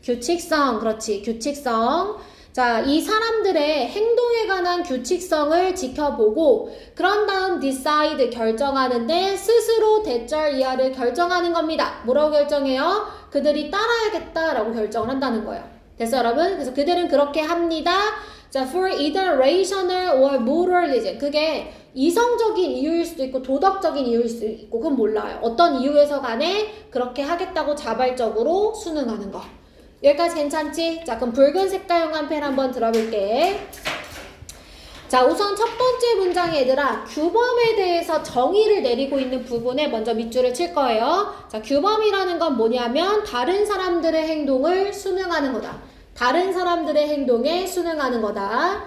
[SPEAKER 1] 규칙성. 그렇지. 규칙성. 자, 이 사람들의 행동에 관한 규칙성을 지켜보고 그런 다음 decide 결정하는데 스스로 대절 이하를 결정하는 겁니다. 뭐라고 결정해요? 그들이 따라야겠다라고 결정을 한다는 거예요. 됐어 여러분? 그래서 그들은 그렇게 합니다. 자, for either rational or moralism. 그게 이성적인 이유일 수도 있고 도덕적인 이유일 수도 있고 그건 몰라요. 어떤 이유에서 간에 그렇게 하겠다고 자발적으로 수능하는 거. 여기까지 괜찮지? 자 그럼 붉은 색깔용한 펜 한번 들어볼게. 자 우선 첫 번째 문장 얘들아 규범에 대해서 정의를 내리고 있는 부분에 먼저 밑줄을 칠 거예요. 자 규범이라는 건 뭐냐면 다른 사람들의 행동을 수능하는 거다. 다른 사람들의 행동에 수능하는 거다.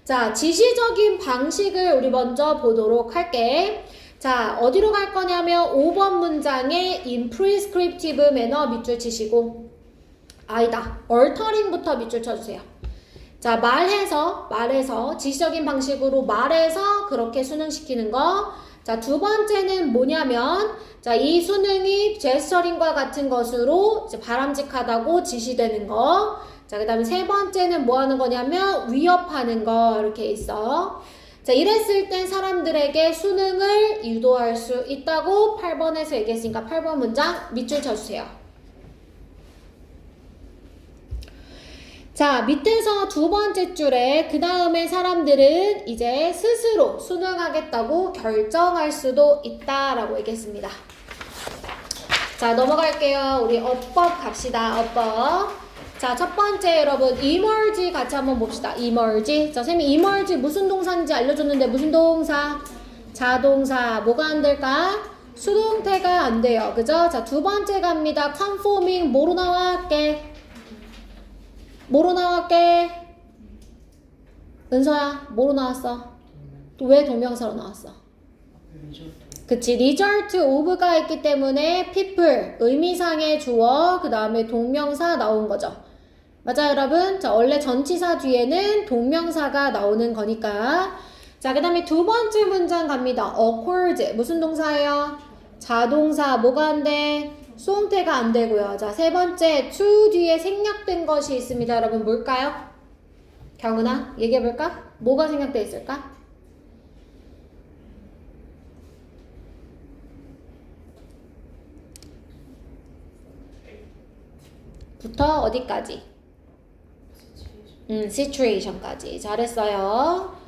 [SPEAKER 1] 자 지시적인 방식을 우리 먼저 보도록 할게. 자 어디로 갈 거냐면 5번 문장에 in prescriptive manner 밑줄 치시고 아니다. 얼터링부터 밑줄 쳐주세요. 자, 말해서 지시적인 방식으로 말해서 그렇게 수능시키는 거. 자, 두 번째는 뭐냐면 자, 이 수능이 제스처링과 같은 것으로 이제 바람직하다고 지시되는 거. 자, 그 다음에 세 번째는 뭐 하는 거냐면 위협하는 거 이렇게 있어. 자, 이랬을 땐 사람들에게 수능을 유도할 수 있다고 8번에서 얘기했으니까 8번 문장 밑줄 쳐주세요. 자 밑에서 두 번째 줄에 그 다음에 사람들은 이제 스스로 수능하겠다고 결정할 수도 있다라고 얘기했습니다. 자 넘어갈게요. 우리 어법 갑시다. 어법. 자 첫 번째 여러분 emerge 같이 한번 봅시다. emerge. 자 선생님이 emerge 무슨 동사인지 알려줬는데 무슨 동사? 자동사. 뭐가 안 될까? 수동태가 안 돼요. 그죠? 자 두 번째 갑니다. conforming 뭐로 나왔게? 뭐로 나왔게? 은서야, 뭐로 나왔어? 또 왜 동명사로 나왔어? 그치, result of가 있기 때문에 people, 의미상의 주어, 그 다음에 동명사 나온 거죠. 맞아요, 여러분? 자, 원래 전치사 뒤에는 동명사가 나오는 거니까. 자, 그 다음에 두 번째 문장 갑니다. occurred, 무슨 동사예요? 자동사, 뭐가 안 돼? 수동태가 안 되고요. 자, 세 번째, to 뒤에 생략된 것이 있습니다. 여러분, 뭘까요? 경은아, 얘기해볼까? 뭐가 생략되어 있을까? 부터 어디까지? situation까지. 잘했어요.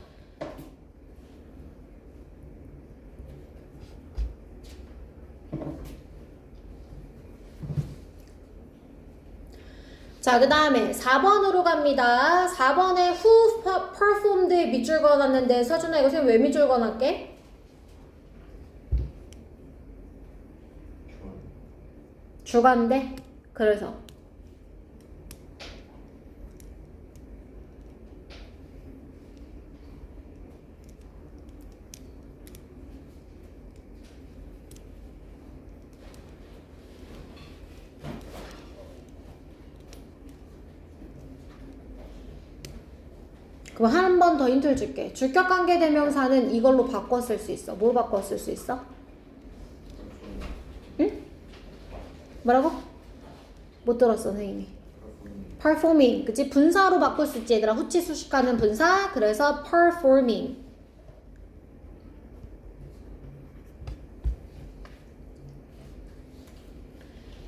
[SPEAKER 1] 자, 그 다음에 4번으로 갑니다. 4번에 who performed 밑줄 그어놨는데 서준아 이거 선생님 왜 밑줄 그어놨게? 주관데? 그래서 그럼 한 번 더 힌트를 줄게. 주격관계 대명사는 이걸로 바꿔 쓸 수 있어. 뭐로 바꿔 쓸 수 있어? 응? 뭐라고? 못 들었어 선생님이. performing. 그치? 분사로 바꿀 수 있지, 얘들아. 후치 수식하는 분사. 그래서 performing.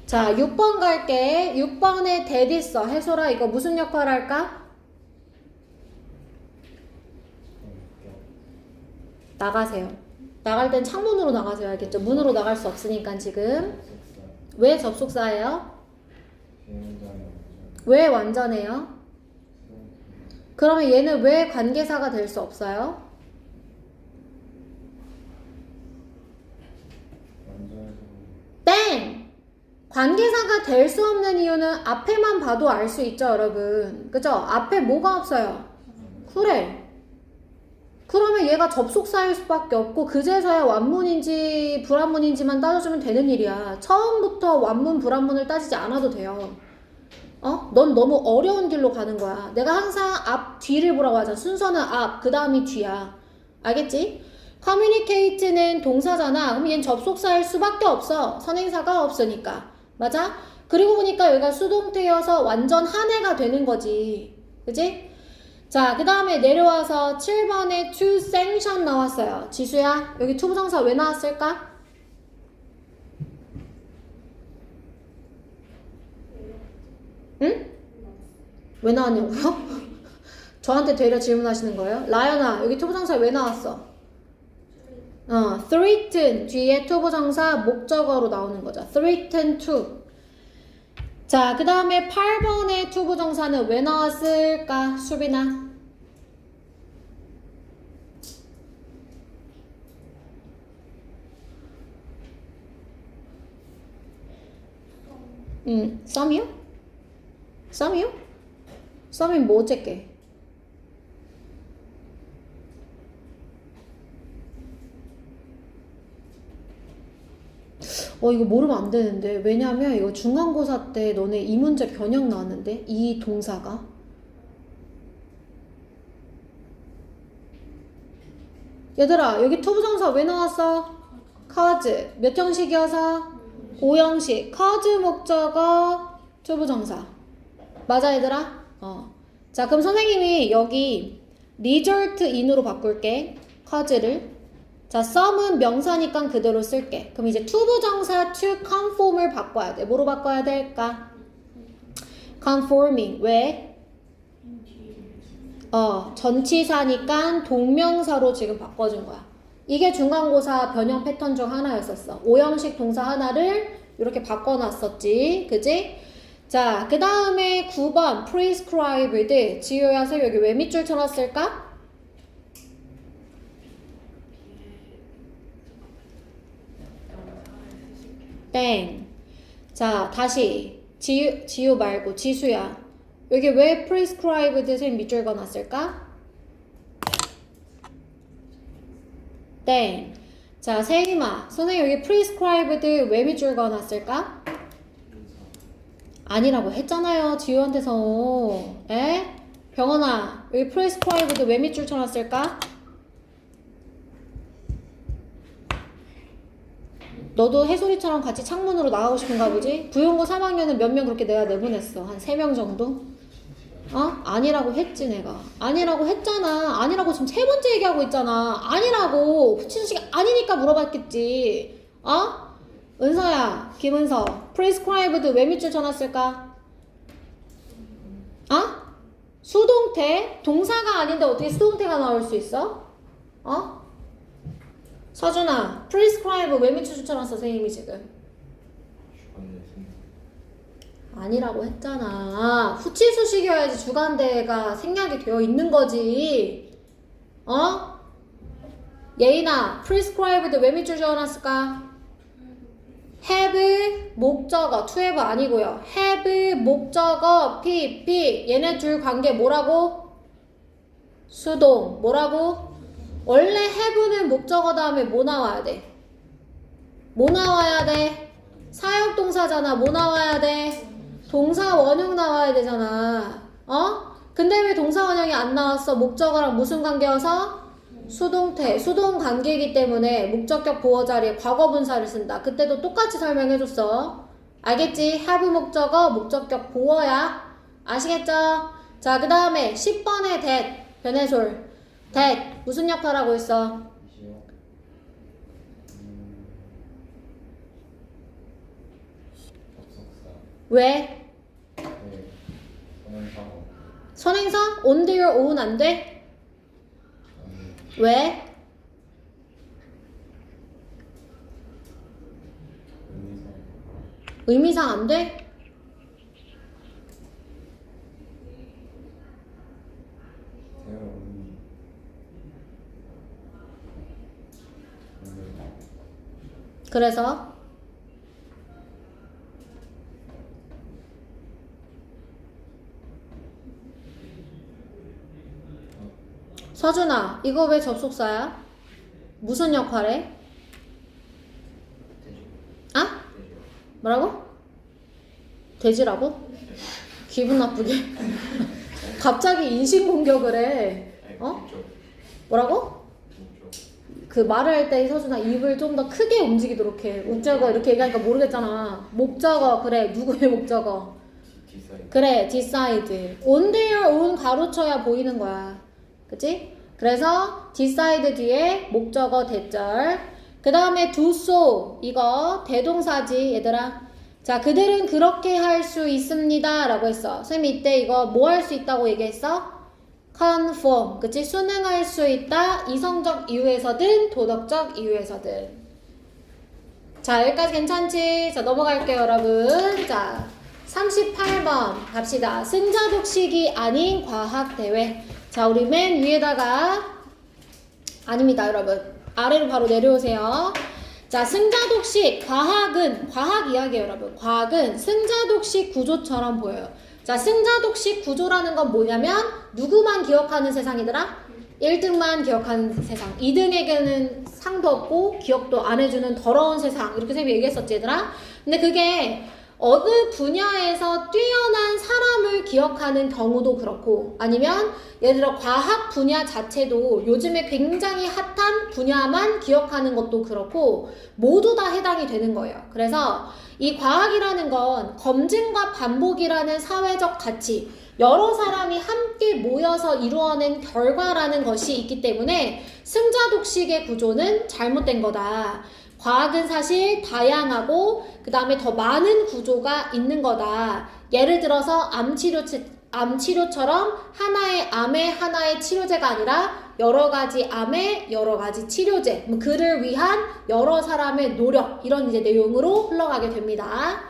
[SPEAKER 1] 자, 6번 갈게. 6번에 that 있어. 해소라, 이거 무슨 역할 할까? 나가세요. 나갈 땐 창문으로 나가세요. 알겠죠? 문으로 나갈 수 없으니까 지금. 왜 접속사예요? 왜 완전해요? 그러면 얘는 왜 관계사가 될 수 없어요? 땡! 관계사가 될 수 없는 이유는 앞에만 봐도 알 수 있죠, 여러분. 그죠? 앞에 뭐가 없어요? 그래. 그러면 얘가 접속사일 수밖에 없고 그제서야 완문인지 불완문인지만 따져주면 되는 일이야. 처음부터 완문 불완문을 따지지 않아도 돼요. 넌 너무 어려운 길로 가는 거야. 내가 항상 앞 뒤를 보라고 하잖아. 순서는 앞, 그 다음이 뒤야. 알겠지? communicate는 동사잖아. 그럼 얘는 접속사일 수밖에 없어. 선행사가 없으니까. 맞아? 그리고 보니까 여기가 수동태여서 완전 한 해가 되는 거지. 그치? 자, 그 다음에 내려와서 7번에 to sanction 나왔어요. 지수야, 여기 to 부정사 왜 나왔을까? 응? 왜 나왔냐고요? 저한테 되려 질문하시는 거예요? 라연아, 여기 to 부정사 왜 나왔어? threaten 뒤에 to 부정사 목적어로 나오는 거죠. threaten to. 자, 그 다음에 8번의 to 부정사는 왜 나왔을까? 수빈아. 썸이요? 썸이요? 썸이 뭐 어쨌게? 이거 모르면 안 되는데. 왜냐면 이거 중간고사 때 너네 이 문제 변형 나왔는데? 이 동사가. 얘들아, 여기 to 부정사 왜 나왔어? cause. 몇 형식이어서? 5형식. cause 목적어, to 부정사. 맞아, 얘들아? 자, 그럼 선생님이 여기 result in으로 바꿀게. cause를. 자, some은 명사니까 그대로 쓸게. 그럼 이제 to 부정사 to conform을 바꿔야 돼. 뭐로 바꿔야 될까? conforming. 왜? 전치사니까 동명사로 지금 바꿔준 거야. 이게 중간고사 변형 패턴 중 하나였었어. 5형식 동사 하나를 이렇게 바꿔놨었지. 그지? 자, 그 다음에 9번 prescribed. 지효야, 서 여기 왜 밑줄 쳐놨을까? 땡. 자, 다시 지유 말고 지수야. 여기 왜 prescribed 생 밑줄 그어놨을까? 땡. 자, 세임아. 선생님 여기 prescribed 왜 밑줄 그어놨을까? 아니라고 했잖아요. 지유한테서. 에? 병원아. 여기 prescribed 왜 밑줄 쳐놨을까? 너도 해솔이처럼 같이 창문으로 나가고 싶은가 보지? 부용고 3학년은 몇 명 그렇게 내가 내보냈어. 한 3명 정도? 아니라고 했지 내가. 아니라고 했잖아. 아니라고 지금 세 번째 얘기하고 있잖아. 아니라고. 후치수식 아니니까 물어봤겠지. 은서야, 김은서. prescribed 왜 밑줄 쳐놨을까? 수동태? 동사가 아닌데 어떻게 수동태가 나올 수 있어? 서준아, prescribe 왜 밑줄 쳐놨어, 선생님이 지금? 아니라고 했잖아. 후치수식이어야지 주간대가 생략이 되어 있는 거지. 예인아, prescribed 왜 밑줄 지어놨을까? have 목적어, to have 아니고요. have 목적어, pp. 얘네 둘 관계 뭐라고? 수동. 뭐라고? 원래 have는 목적어 다음에 뭐 나와야 돼? 뭐 나와야 돼? 사역동사잖아. 뭐 나와야 돼? 동사 원형 나와야 되잖아. 근데 왜 동사 원형이 안 나왔어? 목적어랑 무슨 관계여서? 수동태. 수동 관계이기 때문에 목적격 보어 자리에 과거 분사를 쓴다. 그때도 똑같이 설명해줬어. 알겠지? have 목적어, 목적격 보어야. 아시겠죠? 자, 그 다음에 10번의 that, 변해솔. that, 무슨 역할하고 있어?
[SPEAKER 2] 이시요. 접속사.
[SPEAKER 1] 왜?
[SPEAKER 2] 네. 선행사고.
[SPEAKER 1] 선행사? on their own 안 돼? 왜?
[SPEAKER 2] 의미상.
[SPEAKER 1] 의미상 안 돼?
[SPEAKER 2] 대어 의미.
[SPEAKER 1] 그래서 서준아, 이거 왜 접속사야? 무슨 역할해? 아? 뭐라고? 돼지라고? 기분 나쁘게. 갑자기 인신공격을 해. 어? 뭐라고? 그 말을 할 때 서준아 입을 좀 더 크게 움직이도록 해. 목적어 이렇게 얘기하니까 모르겠잖아. 목적어 그래. 누구의 목적어?
[SPEAKER 2] 디사이드.
[SPEAKER 1] 그래, decide. on their own 가로쳐야 보이는 거야. 그치? 그래서 decide 뒤에 목적어 대절. 그 다음에 do so. 이거 대동사지, 얘들아. 자, 그들은 그렇게 할 수 있습니다. 라고 했어. 선생님이 이때 이거 뭐 할 수 있다고 얘기했어? conform. 그치? 순응할 수 있다. 이성적 이유에서든 도덕적 이유에서든. 자, 여기까지 괜찮지? 자, 넘어갈게요, 여러분. 자, 38번 갑시다. 승자독식이 아닌 과학대회. 자, 우리 맨 위에다가 아닙니다, 여러분. 아래로 바로 내려오세요. 자, 승자독식. 과학은 과학 이야기예요, 여러분. 과학은 승자독식 구조처럼 보여요. 자, 승자독식 구조라는 건 뭐냐면 누구만 기억하는 세상이더라? 1등만 기억하는 세상. 2등에게는 상도 없고 기억도 안 해주는 더러운 세상. 이렇게 선생님이 얘기했었지, 얘들아? 근데 그게 어느 분야에서 뛰어난 사람을 기억하는 경우도 그렇고, 아니면 예를 들어 과학 분야 자체도 요즘에 굉장히 핫한 분야만 기억하는 것도 그렇고 모두 다 해당이 되는 거예요. 그래서 이 과학이라는 건 검증과 반복이라는 사회적 가치, 여러 사람이 함께 모여서 이루어낸 결과라는 것이 있기 때문에 승자독식의 구조는 잘못된 거다. 과학은 사실 다양하고 그 다음에 더 많은 구조가 있는 거다. 예를 들어서 암치료처럼 하나의 암에 하나의 치료제가 아니라 여러 가지 암에 여러 가지 치료제, 그를 위한 여러 사람의 노력, 이런 이제 내용으로 흘러가게 됩니다.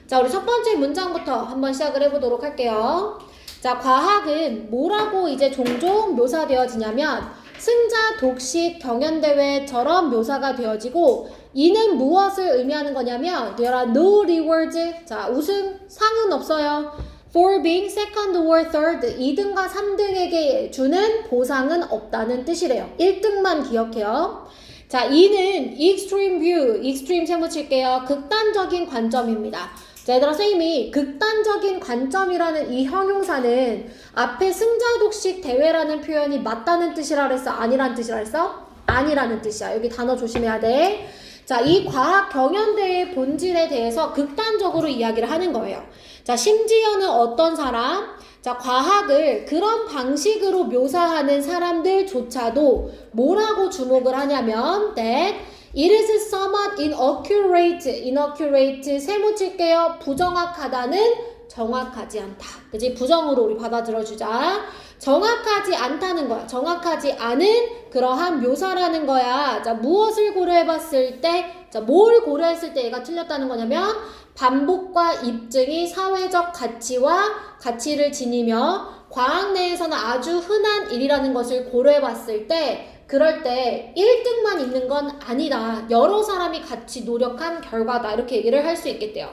[SPEAKER 1] 자, 우리 첫 번째 문장부터 한번 시작을 해보도록 할게요. 자, 과학은 뭐라고 이제 종종 묘사되어지냐면 승자 독식 경연대회처럼 묘사가 되어지고, 이는 무엇을 의미하는 거냐면 there are no rewards. 자, 우승 상은 없어요. for being second or third. 2등과 3등에게 주는 보상은 없다는 뜻이래요. 1등만 기억해요. 자, 이는 extreme view, extreme 세모 칠게요. 극단적인 관점입니다. 자, 얘들아, 선생님이 극단적인 관점이라는 이 형용사는 앞에 승자독식 대회라는 표현이 맞다는 뜻이라 그랬어? 아니라는 뜻이라 그랬어? 아니라는 뜻이야. 여기 단어 조심해야 돼. 자, 이 과학 경연대회의 본질에 대해서 극단적으로 이야기를 하는 거예요. 자, 심지어는 어떤 사람? 자, 과학을 그런 방식으로 묘사하는 사람들조차도 뭐라고 주목을 하냐면 that it is somewhat inaccurate. inaccurate 세모 칠게요. 부정확하다는 정확하지 않다. 그치? 부정으로 우리 받아들여주자. 정확하지 않다는 거야. 정확하지 않은 그러한 묘사라는 거야. 자, 무엇을 고려해봤을 때, 자, 뭘 고려했을 때 얘가 틀렸다는 거냐면 반복과 입증이 사회적 가치와 가치를 지니며 과학 내에서는 아주 흔한 일이라는 것을 고려해봤을 때, 그럴 때 1등만 있는 건 아니다. 여러 사람이 같이 노력한 결과다. 이렇게 얘기를 할 수 있겠대요.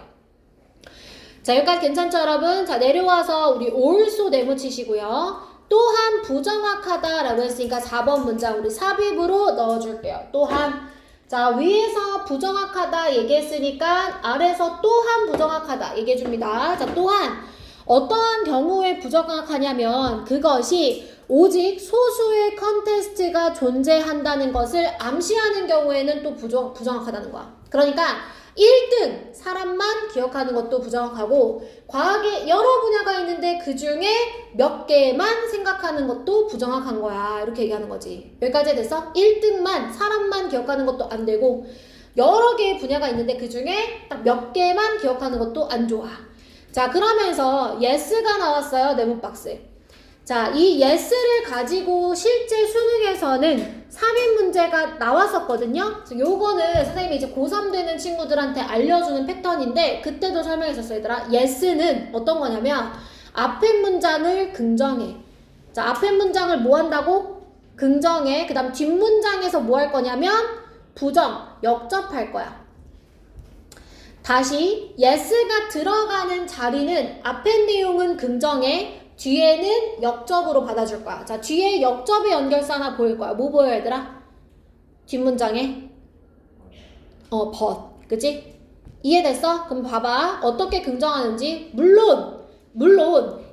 [SPEAKER 1] 자, 여기까지 괜찮죠, 여러분? 자, 내려와서 우리 also 네모치시고요. 또한 부정확하다라고 했으니까 4번 문장 우리 삽입으로 넣어줄게요. 또한. 자, 위에서 부정확하다 얘기했으니까 아래에서 또한 부정확하다 얘기해줍니다. 자, 또한 어떠한 경우에 부정확하냐면 그것이 오직 소수의 컨테스트가 존재한다는 것을 암시하는 경우에는 또 부정확하다는 거야. 그러니까 1등, 사람만 기억하는 것도 부정확하고 과학에 여러 분야가 있는데 그 중에 몇 개만 생각하는 것도 부정확한 거야. 이렇게 얘기하는 거지. 여기까지 됐어? 1등만 사람만 기억하는 것도 안 되고 여러 개의 분야가 있는데 그 중에 딱 몇 개만 기억하는 것도 안 좋아. 자, 그러면서 yes가 나왔어요. 네모 박스. 자, 이 yes를 가지고 실제 수능에서는 3인 문제가 나왔었거든요. 그래서 요거는 선생님이 이제 고3 되는 친구들한테 알려주는 패턴인데 그때도 설명했었어요, 얘들아. yes는 어떤 거냐면 앞에 문장을 긍정해. 자, 앞에 문장을 뭐 한다고? 긍정해. 그 다음 뒷문장에서 뭐 할 거냐면 부정, 역접할 거야. 다시 yes가 들어가는 자리는 앞에 내용은 긍정해. 뒤에는 역접으로 받아줄 거야. 자, 뒤에 역접의 연결사 하나 보일 거야. 뭐 보여, 얘들아? 뒷문장에? but. 그치? 이해됐어? 그럼 봐봐. 어떻게 긍정하는지. 물론,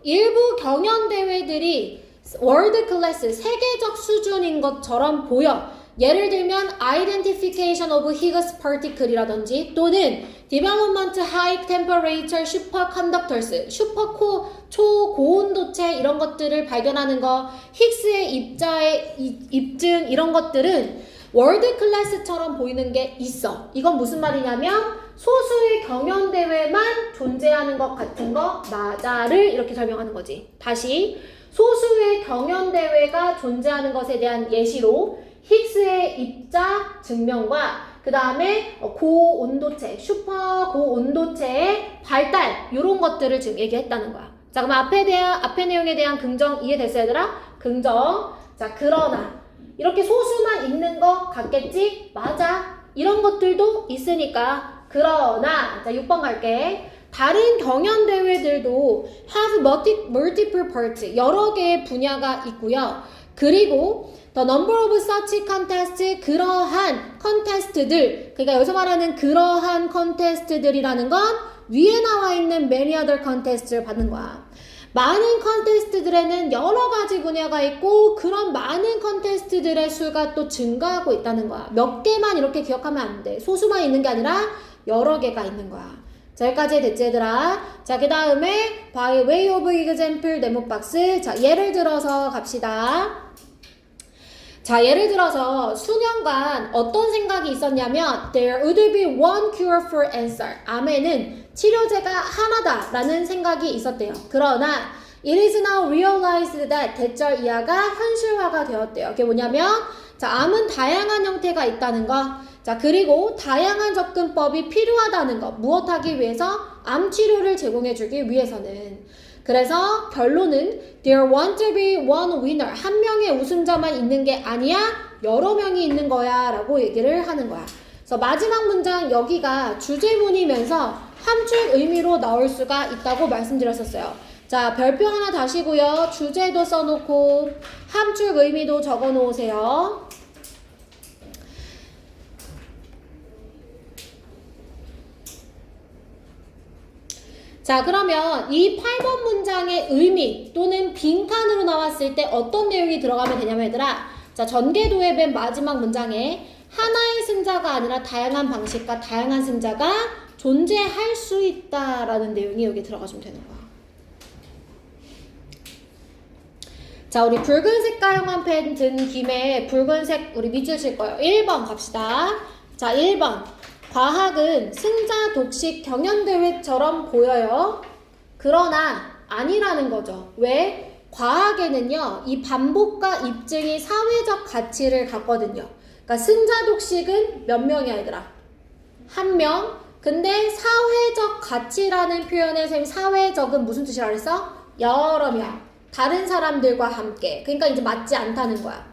[SPEAKER 1] 일부 경연대회들이 월드 클래스, 세계적 수준인 것처럼 보여. 예를 들면 Identification of Higgs Particle이라든지 또는 Development High Temperature Superconductors, 초고온도체 이런 것들을 발견하는 거, 히그스의 입증 이런 것들은 월드 클래스처럼 보이는 게 있어. 이건 무슨 말이냐면 소수의 경연대회만 존재하는 것 같은 거 맞아를 이렇게 설명하는 거지. 다시 소수의 경연대회가 존재하는 것에 대한 예시로 히그스의 입자 증명과 그 다음에 고온도체, 슈퍼 고온도체의 발달 이런 것들을 지금 얘기했다는 거야. 자, 그럼 앞에 내용에 대한 긍정 이해됐어요, 얘들아? 긍정. 자, 그러나 이렇게 소수만 있는 것 같겠지? 맞아. 이런 것들도 있으니까. 그러나 자, 6번 갈게. 다른 경연대회들도 have multiple parts, 여러 개의 분야가 있고요. 그리고 the number of such contests, 그러한 컨테스트들, 그러니까 여기서 말하는 그러한 컨테스트들이라는 건 위에 나와 있는 many other contests를 받는 거야. 많은 컨테스트들에는 여러 가지 분야가 있고 그런 많은 컨테스트들의 수가 또 증가하고 있다는 거야. 몇 개만 이렇게 기억하면 안 돼. 소수만 있는 게 아니라 여러 개가 있는 거야. 자, 여기까지 됐지, 얘들아? 자, 그 다음에 by way of example 네모 박스. 자, 예를 들어서 갑시다. 자, 예를 들어서 수년간 어떤 생각이 있었냐면 there would be one cure for cancer. 암에는 치료제가 하나다 라는 생각이 있었대요. 그러나 it is now realized that 대절 이하가 현실화가 되었대요. 그게 뭐냐면 자, 암은 다양한 형태가 있다는 거. 자, 그리고 다양한 접근법이 필요하다는 거. 무엇하기 위해서? 암 치료를 제공해주기 위해서는. 그래서 결론은 there want to be one winner. 한 명의 우승자만 있는 게 아니야. 여러 명이 있는 거야 라고 얘기를 하는 거야. 그래서 마지막 문장 여기가 주제문이면서 함축 의미로 나올 수가 있다고 말씀드렸었어요. 자, 별표 하나 다시고요. 주제도 써놓고 함축 의미도 적어 놓으세요. 자, 그러면 이 8번 문장의 의미 또는 빈칸으로 나왔을 때 어떤 내용이 들어가면 되냐면 얘들아, 자, 전개도의 맨 마지막 문장에 하나의 승자가 아니라 다양한 방식과 다양한 승자가 존재할 수 있다라는 내용이 여기 들어가시면 되는 거야. 자, 우리 붉은 색깔형한 펜 든 김에 붉은색 우리 밑줄 칠 거예요. 1번 갑시다. 자, 1번. 과학은 승자 독식 경연대회처럼 보여요. 그러나 아니라는 거죠. 왜? 과학에는요, 이 반복과 입증이 사회적 가치를 갖거든요. 그러니까 승자 독식은 몇 명이야, 얘들아? 한 명. 근데 사회적 가치라는 표현의 쌤, 사회적은 무슨 뜻이라 그랬어? 여러 명. 다른 사람들과 함께. 그러니까 이제 맞지 않다는 거야.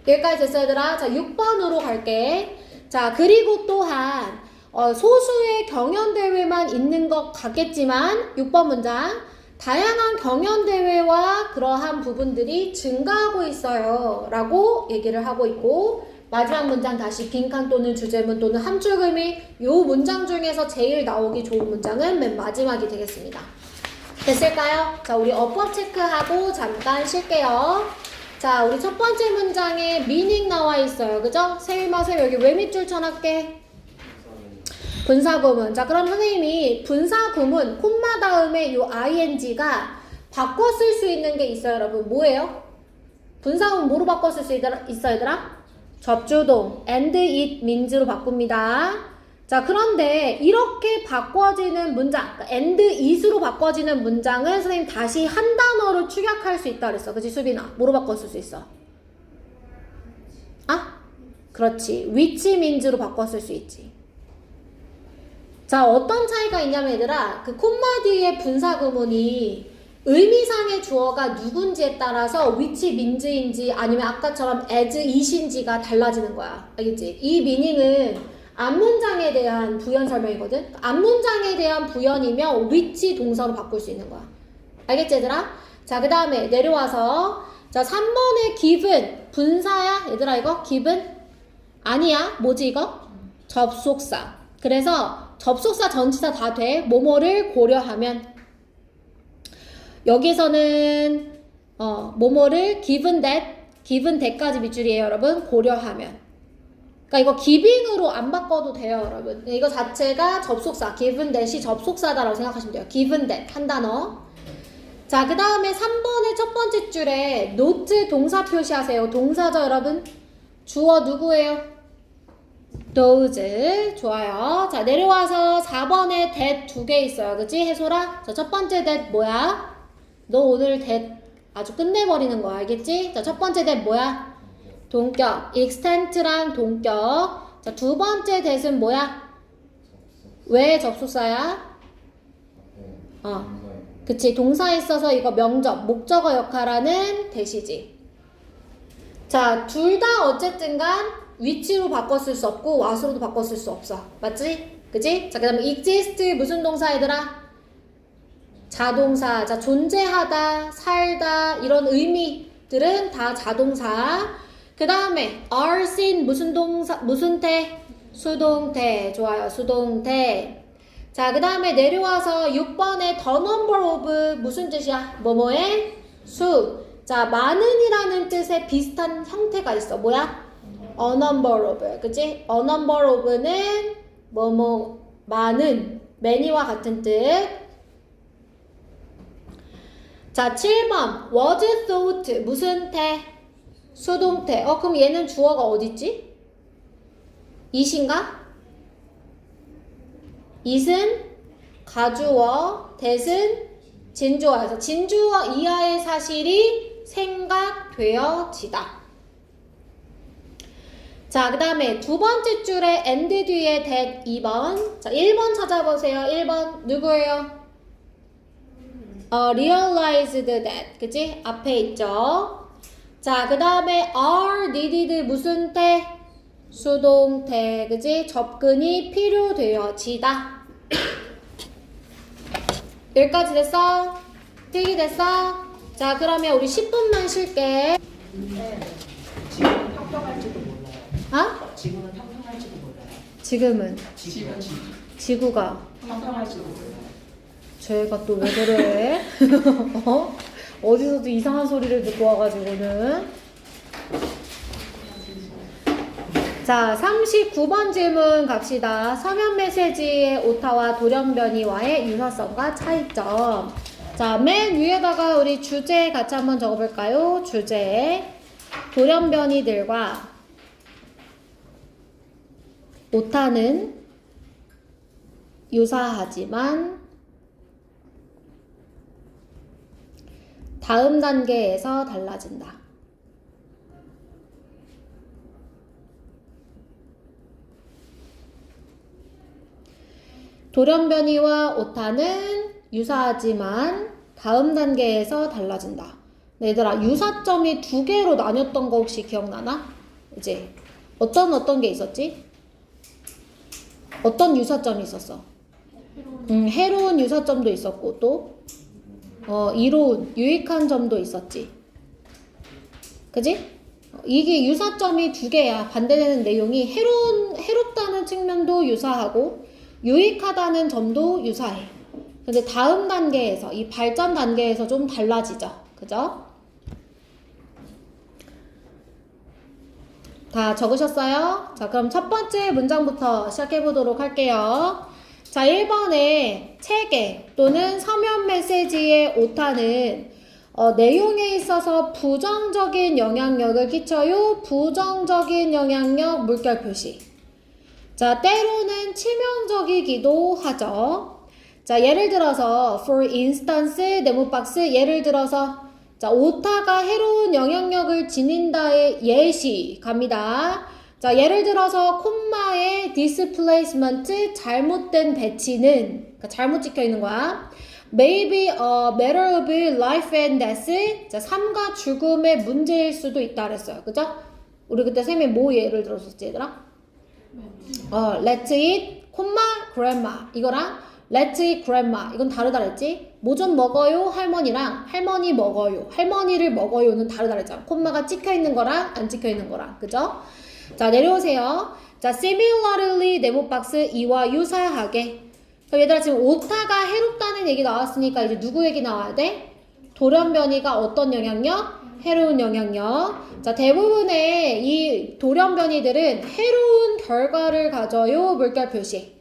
[SPEAKER 1] 여기까지 됐어, 얘들아? 자, 6번으로 갈게. 자, 그리고 또한 소수의 경연대회만 있는 것 같겠지만 6번 문장 다양한 경연대회와 그러한 부분들이 증가하고 있어요 라고 얘기를 하고 있고 마지막 문장 다시 빈칸 또는 주제문 또는 함축 의미 요 문장 중에서 제일 나오기 좋은 문장은 맨 마지막이 되겠습니다. 됐을까요? 자, 우리 어법 체크하고 잠깐 쉴게요. 자, 우리 첫 번째 문장에 미닝 나와 있어요. 그죠? 세일마세 여기 왜 밑줄 쳐놨게? 분사구문. 자, 그럼 선생님이 분사구문 콤마 다음에 요 ing가 바꿔 쓸 수 있는 게 있어요, 여러분. 뭐예요? 분사구문 뭐로 바꿔 쓸 수 있어, 얘들아? 접주동 and it means로 바꿉니다. 자, 그런데 이렇게 바꿔지는 문장, 그러니까 and it으로 바꿔지는 문장은 선생님 다시 한 단어로 축약할 수 있다 그랬어. 그치, 수빈아? 뭐로 바꿔 쓸 수 있어? 아? 그렇지. which means로 바꿔 쓸 수 있지. 자, 어떤 차이가 있냐면 얘들아, 그 콤마 뒤에 분사구문이 의미상의 주어가 누군지에 따라서 which means인지 아니면 아까처럼 as it인지가 달라지는 거야. 알겠지? 이 미닝은 앞문장에 대한 부연 설명이거든? 앞문장에 대한 부연이면 which 동사로 바꿀 수 있는 거야. 알겠지, 얘들아? 자, 그 다음에 내려와서 자, 3번에 given 분사야? 얘들아, 이거? given? 아니야. 뭐지, 이거? 접속사. 그래서 접속사 전치사 다 돼. 뭐뭐를 고려하면. 여기서는 뭐뭐를 given that까지 밑줄이에요, 여러분. 고려하면. 그러니까 이거 giving으로 안 바꿔도 돼요, 여러분. 이거 자체가 접속사, given that이 접속사다라고 생각하시면 돼요. given that 한 단어. 자, 그 다음에 3번의 첫 번째 줄에 note 동사 표시하세요. 동사죠, 여러분? 주어 누구예요? those. 좋아요. 자, 내려와서 4번에 that 두 개 있어요. 그치? 해소라? 자, 첫 번째 that 뭐야? 너 오늘 that 아주 끝내버리는 거야. 알겠지? 자, 첫 번째 that 뭐야? 동격. extent랑 동격. 자, 두 번째 that은 뭐야? 왜 접속사야? 그치. 동사에 있어서 이거 명적, 목적어 역할하는 that이지. 자, 둘 다 어쨌든간 위치로 바꿔 쓸 수 없고 what으로도 바꿔 쓸 수 없어. 맞지? 그치? 자, 그 다음에 exist 무슨 동사 얘들아? 자동사. 자, 존재하다, 살다 이런 의미들은 다 자동사. 그 다음에 are seen 무슨 동사, 무슨 태? 수동태. 좋아요. 수동태. 자, 그 다음에 내려와서 6번에 the number of 무슨 뜻이야? 뭐뭐의 수. 자, 많은이라는 뜻의 비슷한 형태가 있어. 뭐야? a number of. 그치? a number of는 뭐뭐 많은, many와 같은 뜻. 자, 7번 was thought 무슨 태? 수동태. 그럼 얘는 주어가 어딨지? it인가? it은 가주어, that은 진주어여서 진주어 이하의 사실이 생각되어지다. 자, 그 다음에 두 번째 줄에 and 뒤에 that 2번. 자, 1번 찾아보세요. 1번 누구예요? realized that. 그치? 앞에 있죠. 자, 그 다음에 are needed 무슨 태? 수동태. 그치? 접근이 필요되어지다. 여기까지 됐어? 필기 됐어? 자, 그러면 우리 10분만 쉴게.
[SPEAKER 3] 네. 지금은 평평할지도 몰라요. 지금은 평평할지도 몰라요.
[SPEAKER 1] 지금은 지구가
[SPEAKER 3] 평평할지도 몰라요.
[SPEAKER 1] 쟤가 또 왜 그래? 어디서도 이상한 소리를 듣고 와가지고는. 자, 39번 질문 갑시다. 서면 메시지의 오타와 돌연변이와의 유사성과 차이점. 자, 맨 위에다가 우리 주제 같이 한번 적어볼까요? 주제. 돌연변이들과 오타는 유사하지만 다음 단계에서 달라진다. 돌연변이와 오타는 유사하지만 다음 단계에서 달라진다. 네, 얘들아, 유사점이 두 개로 나뉘었던 거 혹시 기억나나? 이제 어떤 게 있었지? 어떤 유사점이 있었어? 해로운 유사점도 있었고 또 이로운, 유익한 점도 있었지. 그지? 이게 유사점이 두 개야. 반대되는 내용이 해롭다는 측면도 유사하고 유익하다는 점도 유사해. 근데 다음 단계에서, 이 발전 단계에서 좀 달라지죠. 그죠? 다 적으셨어요? 자, 그럼 첫 번째 문장부터 시작해 보도록 할게요. 자, 1번에 체계 또는 서면 메시지의 오타는 내용에 있어서 부정적인 영향력을 끼쳐요. 부정적인 영향력 물결 표시. 자, 때로는 치명적이기도 하죠. 자, 예를 들어서 for instance 네모 박스 예를 들어서 자, 오타가 해로운 영향력을 지닌다의 예시 갑니다. 자, 예를 들어서 콤마의 displacement 잘못된 배치는 그러니까 잘못 찍혀 있는 거야. Maybe a matter of life and death. 자, 삶과 죽음의 문제일 수도 있다 그랬어요. 그죠? 우리 그때 쌤이 뭐 예를 들었었지, 얘들아? Let's eat, 콤마, grandma. 이거랑 Let's eat grandma. 이건 다르다 그랬지? 뭐 좀 먹어요? 할머니랑 할머니 먹어요. 할머니를 먹어요는 다르다 그랬잖아. 콤마가 찍혀 있는 거랑 안 찍혀 있는 거랑. 그죠? 자, 내려오세요. 자, similarly 네모 박스 이와 유사하게. 그럼 얘들아 지금 오타가 해롭다는 얘기 나왔으니까 이제 누구 얘기 나와야 돼? 돌연변이가 어떤 영향력? 해로운 영향력. 자, 대부분의 이 돌연변이들은 해로운 결과를 가져요. 물결 표시.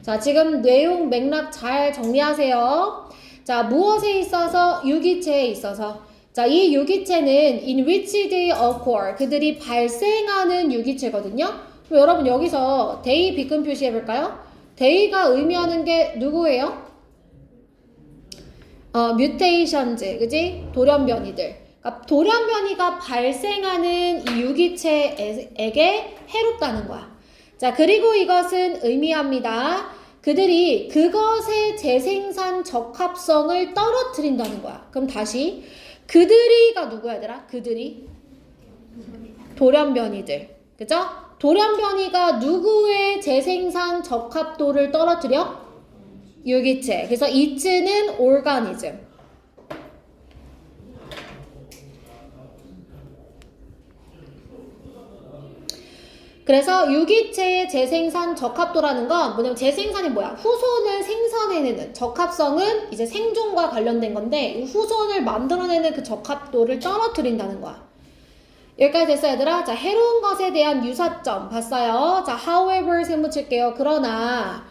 [SPEAKER 1] 자, 지금 내용 맥락 잘 정리하세요. 자, 무엇에 있어서? 유기체에 있어서. 자, 이 유기체는 in which they occur. 그들이 발생하는 유기체거든요. 그럼 여러분 여기서 they 비금 표시해 볼까요? they가 의미하는 게 누구예요? mutations, 그지? 돌연변이들. 그러니까 돌연변이가 발생하는 이 유기체에게 해롭다는 거야. 자, 그리고 이것은 의미합니다. 그들이 그것의 재생산 적합성을 떨어뜨린다는 거야. 그럼 다시 그들이가 누구야 얘들아? 그들이 돌연변이들. 그죠? 돌연변이가 누구의 재생산 적합도를 떨어뜨려? 유기체. 그래서 it는 organism. 그래서 유기체의 재생산 적합도라는 건 뭐냐면 재생산이 뭐야? 후손을 생산해내는 적합성은 이제 생존과 관련된 건데 이 후손을 만들어내는 그 적합도를 떨어뜨린다는 거야. 여기까지 됐어요 얘들아? 자, 해로운 것에 대한 유사점 봤어요? 자, however 셈 붙일게요. 그러나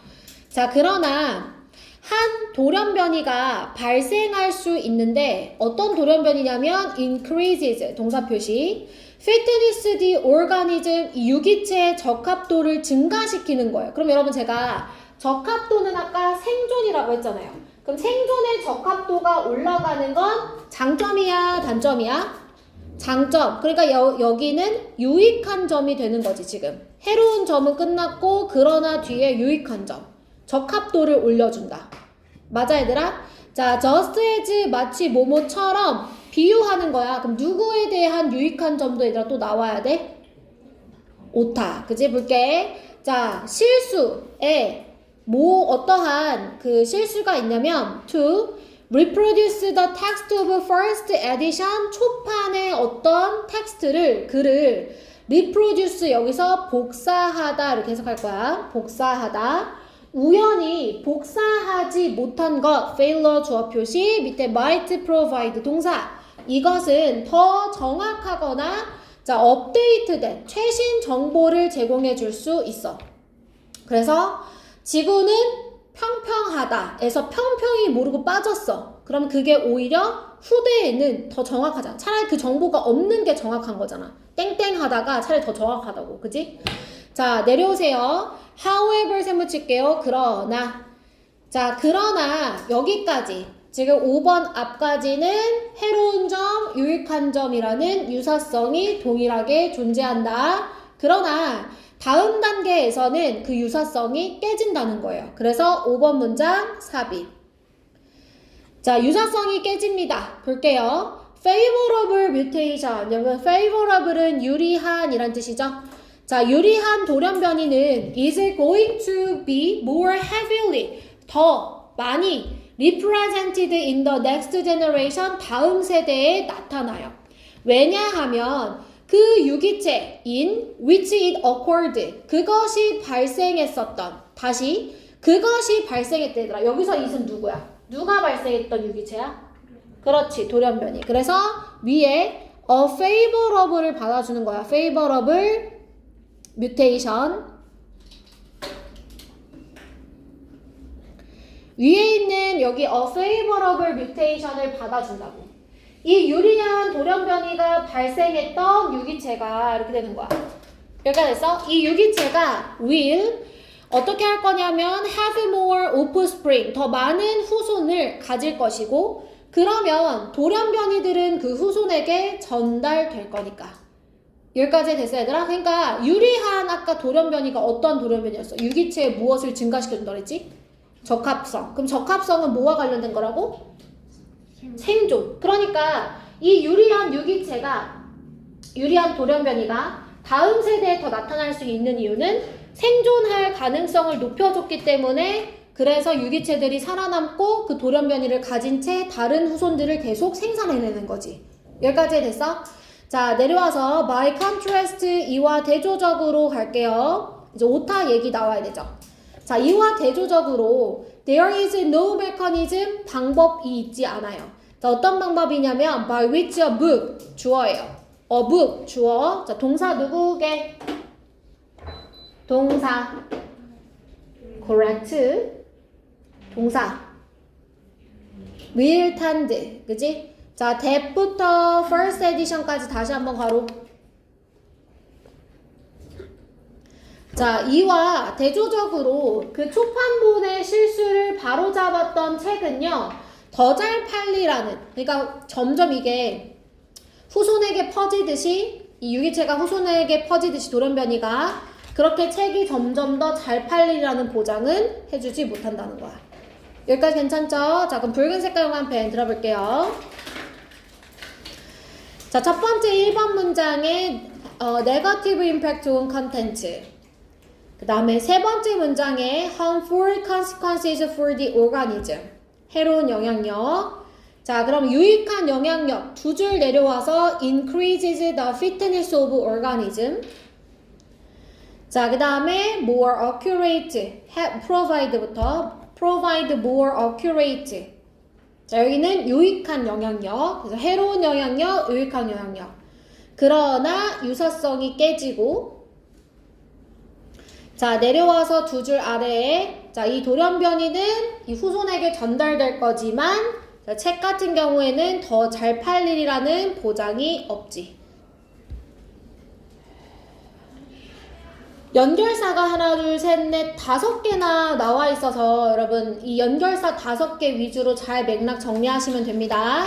[SPEAKER 1] 한 돌연변이가 발생할 수 있는데 어떤 돌연변이냐면 increases 동사 표시 fitness the organism 유기체의 적합도를 증가시키는 거예요. 그럼 여러분 제가 적합도는 아까 생존이라고 했잖아요. 그럼 생존의 적합도가 올라가는 건 장점이야 단점이야? 장점. 그러니까 여기는 유익한 점이 되는 거지 지금. 해로운 점은 끝났고 그러나 뒤에 유익한 점. 적합도를 올려준다. 맞아 얘들아? 자, just as 마치 뭐뭐처럼 비유하는 거야. 그럼 누구에 대한 유익한 점도 얘들아 또 나와야 돼? 오타. 그지? 볼게. 자, 실수에 어떠한 그 실수가 있냐면 to reproduce the text of first edition 초판의 어떤 글을 reproduce 여기서 복사하다 이렇게 해석할 거야. 복사하다. 우연히 복사하지 못한 것 failure 주어 표시 밑에 might provide 동사 이것은 더 정확하거나 자 업데이트된 최신 정보를 제공해 줄 수 있어. 그래서 지구는 평평하다에서 평평이 모르고 빠졌어. 그럼 그게 오히려 후대에는 더 정확하잖아. 차라리 그 정보가 없는 게 정확한 거잖아. 땡땡하다가 차라리 더 정확하다고. 그지? 자, 내려오세요. however 셈 붙일게요. 그러나. 자, 그러나 여기까지 지금 5번 앞까지는 해로운 점, 유익한 점이라는 유사성이 동일하게 존재한다. 그러나 다음 단계에서는 그 유사성이 깨진다는 거예요. 그래서 5번 문장 삽입. 자, 유사성이 깨집니다. 볼게요. favorable mutation. 여러분, favorable은 유리한 이란 뜻이죠. 자, 유리한 돌연변이는 is going to be more heavily 더 많이 represented in the next generation 다음 세대에 나타나요. 왜냐하면 그 유기체 in which it occurred 그것이 발생했었던 다시 그것이 발생했대더라. 여기서 it은 누구야? 누가 발생했던 유기체야? 그렇지, 돌연변이. 그래서 위에 a favorable을 받아주는 거야. favorable 뮤테이션. 위에 있는 여기 a favorable mutation을 받아준다고. 이 유리한 돌연변이가 발생했던 유기체가 이렇게 되는 거야. 여기까지 됐어? 이 유기체가 will 어떻게 할 거냐면 have more offspring, 더 많은 후손을 가질 것이고, 그러면 돌연변이들은 그 후손에게 전달될 거니까. 여기까지 됐어 얘들아? 그러니까 유리한 아까 돌연변이가 어떤 돌연변이였어? 유기체의 무엇을 증가시켜준다 그랬지? 적합성. 그럼 적합성은 뭐와 관련된 거라고? 생존. 그러니까 이 유리한 유기체가, 유리한 돌연변이가 다음 세대에 더 나타날 수 있는 이유는 생존할 가능성을 높여줬기 때문에, 그래서 유기체들이 살아남고 그 돌연변이를 가진 채 다른 후손들을 계속 생산해내는 거지. 여기까지 됐어? 자, 내려와서 by contrast 이와 대조적으로 갈게요. 이제 오타 얘기 나와야 되죠. 자, 이와 대조적으로 there is no mechanism, 방법이 있지 않아요. 자, 어떤 방법이냐면 by which a book, 주어예요. a book, 주어. 자, 동사 누구게? 동사. correct. 동사. will tend. 그지? 자, that부터 first edition까지 다시 한번 가로. 자, 이와 대조적으로 그 초판본의 실수를 바로잡았던 책은요, 더 잘 팔리라는, 그러니까 점점 이게 후손에게 퍼지듯이, 이 유기체가 후손에게 퍼지듯이 돌연변이가 그렇게 책이 점점 더 잘 팔리라는 보장은 해주지 못한다는 거야. 여기까지 괜찮죠? 자, 그럼 붉은 색깔만 펜 들어볼게요. 자, 첫 번째 1번 문장에 negative impact on content. 그 다음에 세 번째 문장에 harmful consequences for the organism. 해로운 영향력. 자, 그럼 유익한 영향력 두 줄 내려와서 increases the fitness of organism. 자, 그 다음에 more accurate, provide부터 provide more accurate. 자, 여기는 유익한 영향력. 그래서 해로운 영향력, 유익한 영향력. 그러나 유사성이 깨지고. 자, 내려와서 두 줄 아래에, 자, 이 돌연변이는 이 후손에게 전달될 거지만, 자, 책 같은 경우에는 더 잘 팔리라는 보장이 없지. 연결사가 하나, 둘, 셋, 넷, 5개나 나와 있어서 여러분 이 연결사 5개 위주로 잘 맥락 정리하시면 됩니다.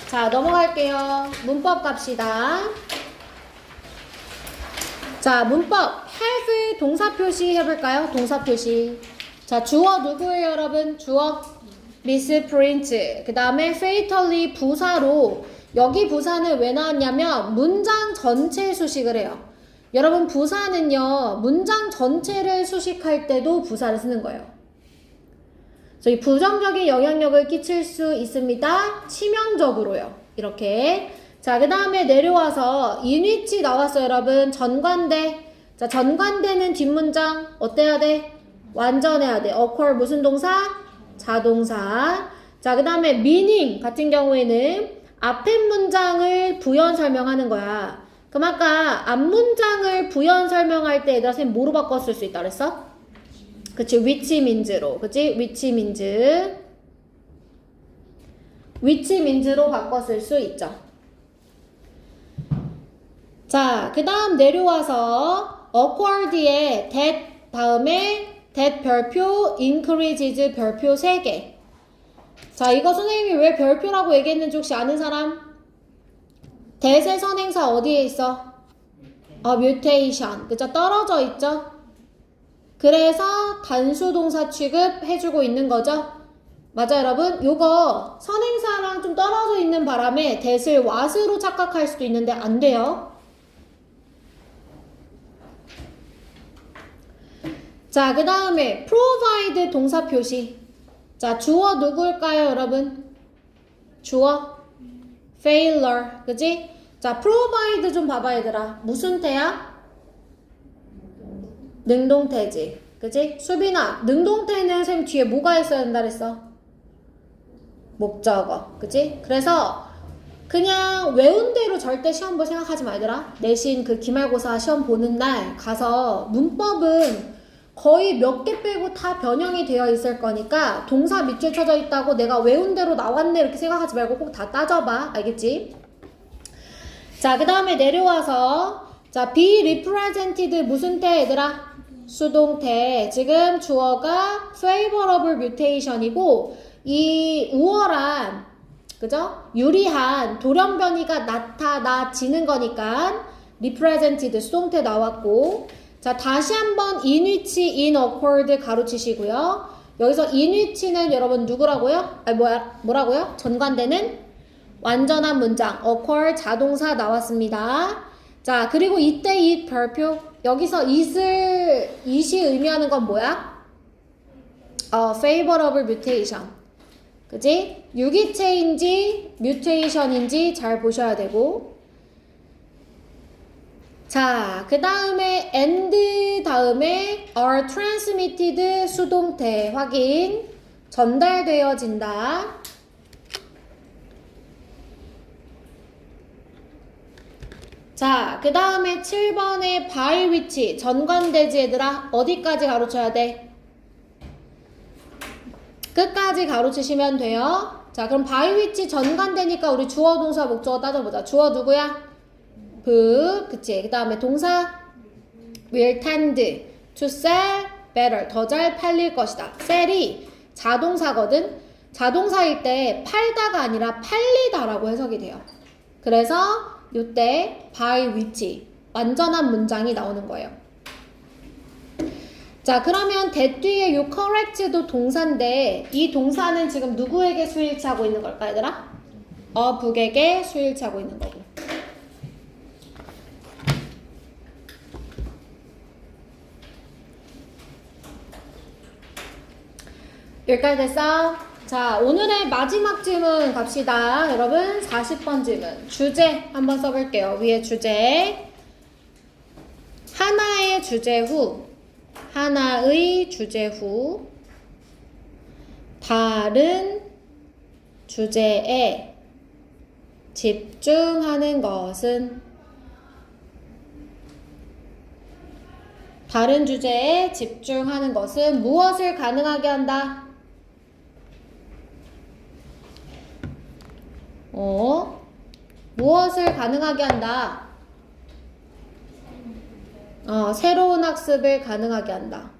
[SPEAKER 1] 자, 넘어갈게요. 문법 갑시다. 자, 문법 have 동사 표시 해볼까요? 동사 표시. 자, 주어 누구예요 여러분? 주어 misprint. 그 다음에 fatally 부사로, 여기 부사는 왜 나왔냐면 문장 전체 수식을 해요. 여러분 부사는요, 문장 전체를 수식할 때도 부사를 쓰는 거예요. 저희 부정적인 영향력을 끼칠 수 있습니다. 치명적으로요. 이렇게. 자, 그 다음에 내려와서 인위치 나왔어요 여러분. 전관대. 자, 전관대는 뒷문장 어때야 돼? 완전해야 돼. occur 무슨 동사? 자동사. 자, 그 다음에 meaning 같은 경우에는 앞에 문장을 부연 설명하는 거야. 그럼 아까 앞문장을 부연 설명할 때 얘들아 선생님 뭐로 바꿔 쓸 수 있다 그랬어? 그치, which means로. 그치? which means. which means로 바꿔 쓸 수 있죠. 자, 그 다음 내려와서 accord에 that 다음에 that 별표 increases 별표 3개. 자, 이거 선생님이 왜 별표라고 얘기했는지 혹시 아는 사람? 대세 선행사 어디에 있어? mutation. 그죠? 떨어져 있죠? 그래서 단수 동사 취급해주고 있는 거죠? 맞아 여러분? 요거 선행사랑 좀 떨어져 있는 바람에 that을 what으로 착각할 수도 있는데 안 돼요. 자, 그 다음에 provide 동사 표시. 자, 주어 누구일까요 여러분? 주어 failure. 그지? 자, provide 좀 봐봐 얘들아. 무슨 태야? 능동태지. 그지? 수빈아, 능동태는 선생님 뒤에 뭐가 있어야 된다 그랬어? 목적어. 그지? 그래서 그냥 외운 대로 절대 시험 볼 생각하지 말더라. 내신 그 기말고사 시험 보는 날 가서 문법은 거의 몇 개 빼고 다 변형이 되어 있을 거니까 동사 밑줄 쳐져 있다고 내가 외운 대로 나왔네 이렇게 생각하지 말고 꼭 다 따져봐. 알겠지? 자, 그 다음에 내려와서 자, be represented 무슨 태 얘들아? 수동태. 지금 주어가 favorable mutation이고 이 우월한 그죠? 유리한 돌연변이가 나타나지는 거니까 represented 수동태 나왔고 자 다시 한번 in which, in occurred 가로치시고요. 여기서 in which는 여러분 누구라고요? 아니 뭐라고요? 전관되는 완전한 문장 occur 자동사 나왔습니다. 자 그리고 이때 it 별표 여기서 it이 의미하는 건 뭐야? favorable mutation 그지? 유기체인지 뮤테이션인지 잘 보셔야 되고 자, 그 다음에 and 다음에 are transmitted 수동태 확인 전달되어진다 자, 그 다음에 7번에 by which 전관대지 얘들아 어디까지 가로쳐야 돼? 끝까지 가로치시면 돼요. 자, 그럼 by which 전관되니까 우리 주어, 동사, 목적어 따져보자. 주어 누구야? 그치. 그 다음에 동사 will tend to sell better. 더 잘 팔릴 것이다. sell이 자동사거든. 자동사일 때 팔다가 아니라 팔리다라고 해석이 돼요. 그래서 이때 by which 완전한 문장이 나오는 거예요. 자 그러면 that 뒤에 요 correct도 동사인데 이 동사는 지금 누구에게 수일치하고 있는 걸까 얘들아? 북에게 수일치하고 있는 거고 여기까지 됐어? 자 오늘의 마지막 질문 갑시다 여러분 40번 질문 주제 한번 써볼게요 위에 주제 하나의 주제 후 하나의 주제 후 다른 주제에 집중하는 것은 다른 주제에 집중하는 것은 무엇을 가능하게 한다? 무엇을 가능하게 한다? 새로운 학습을 가능하게 한다.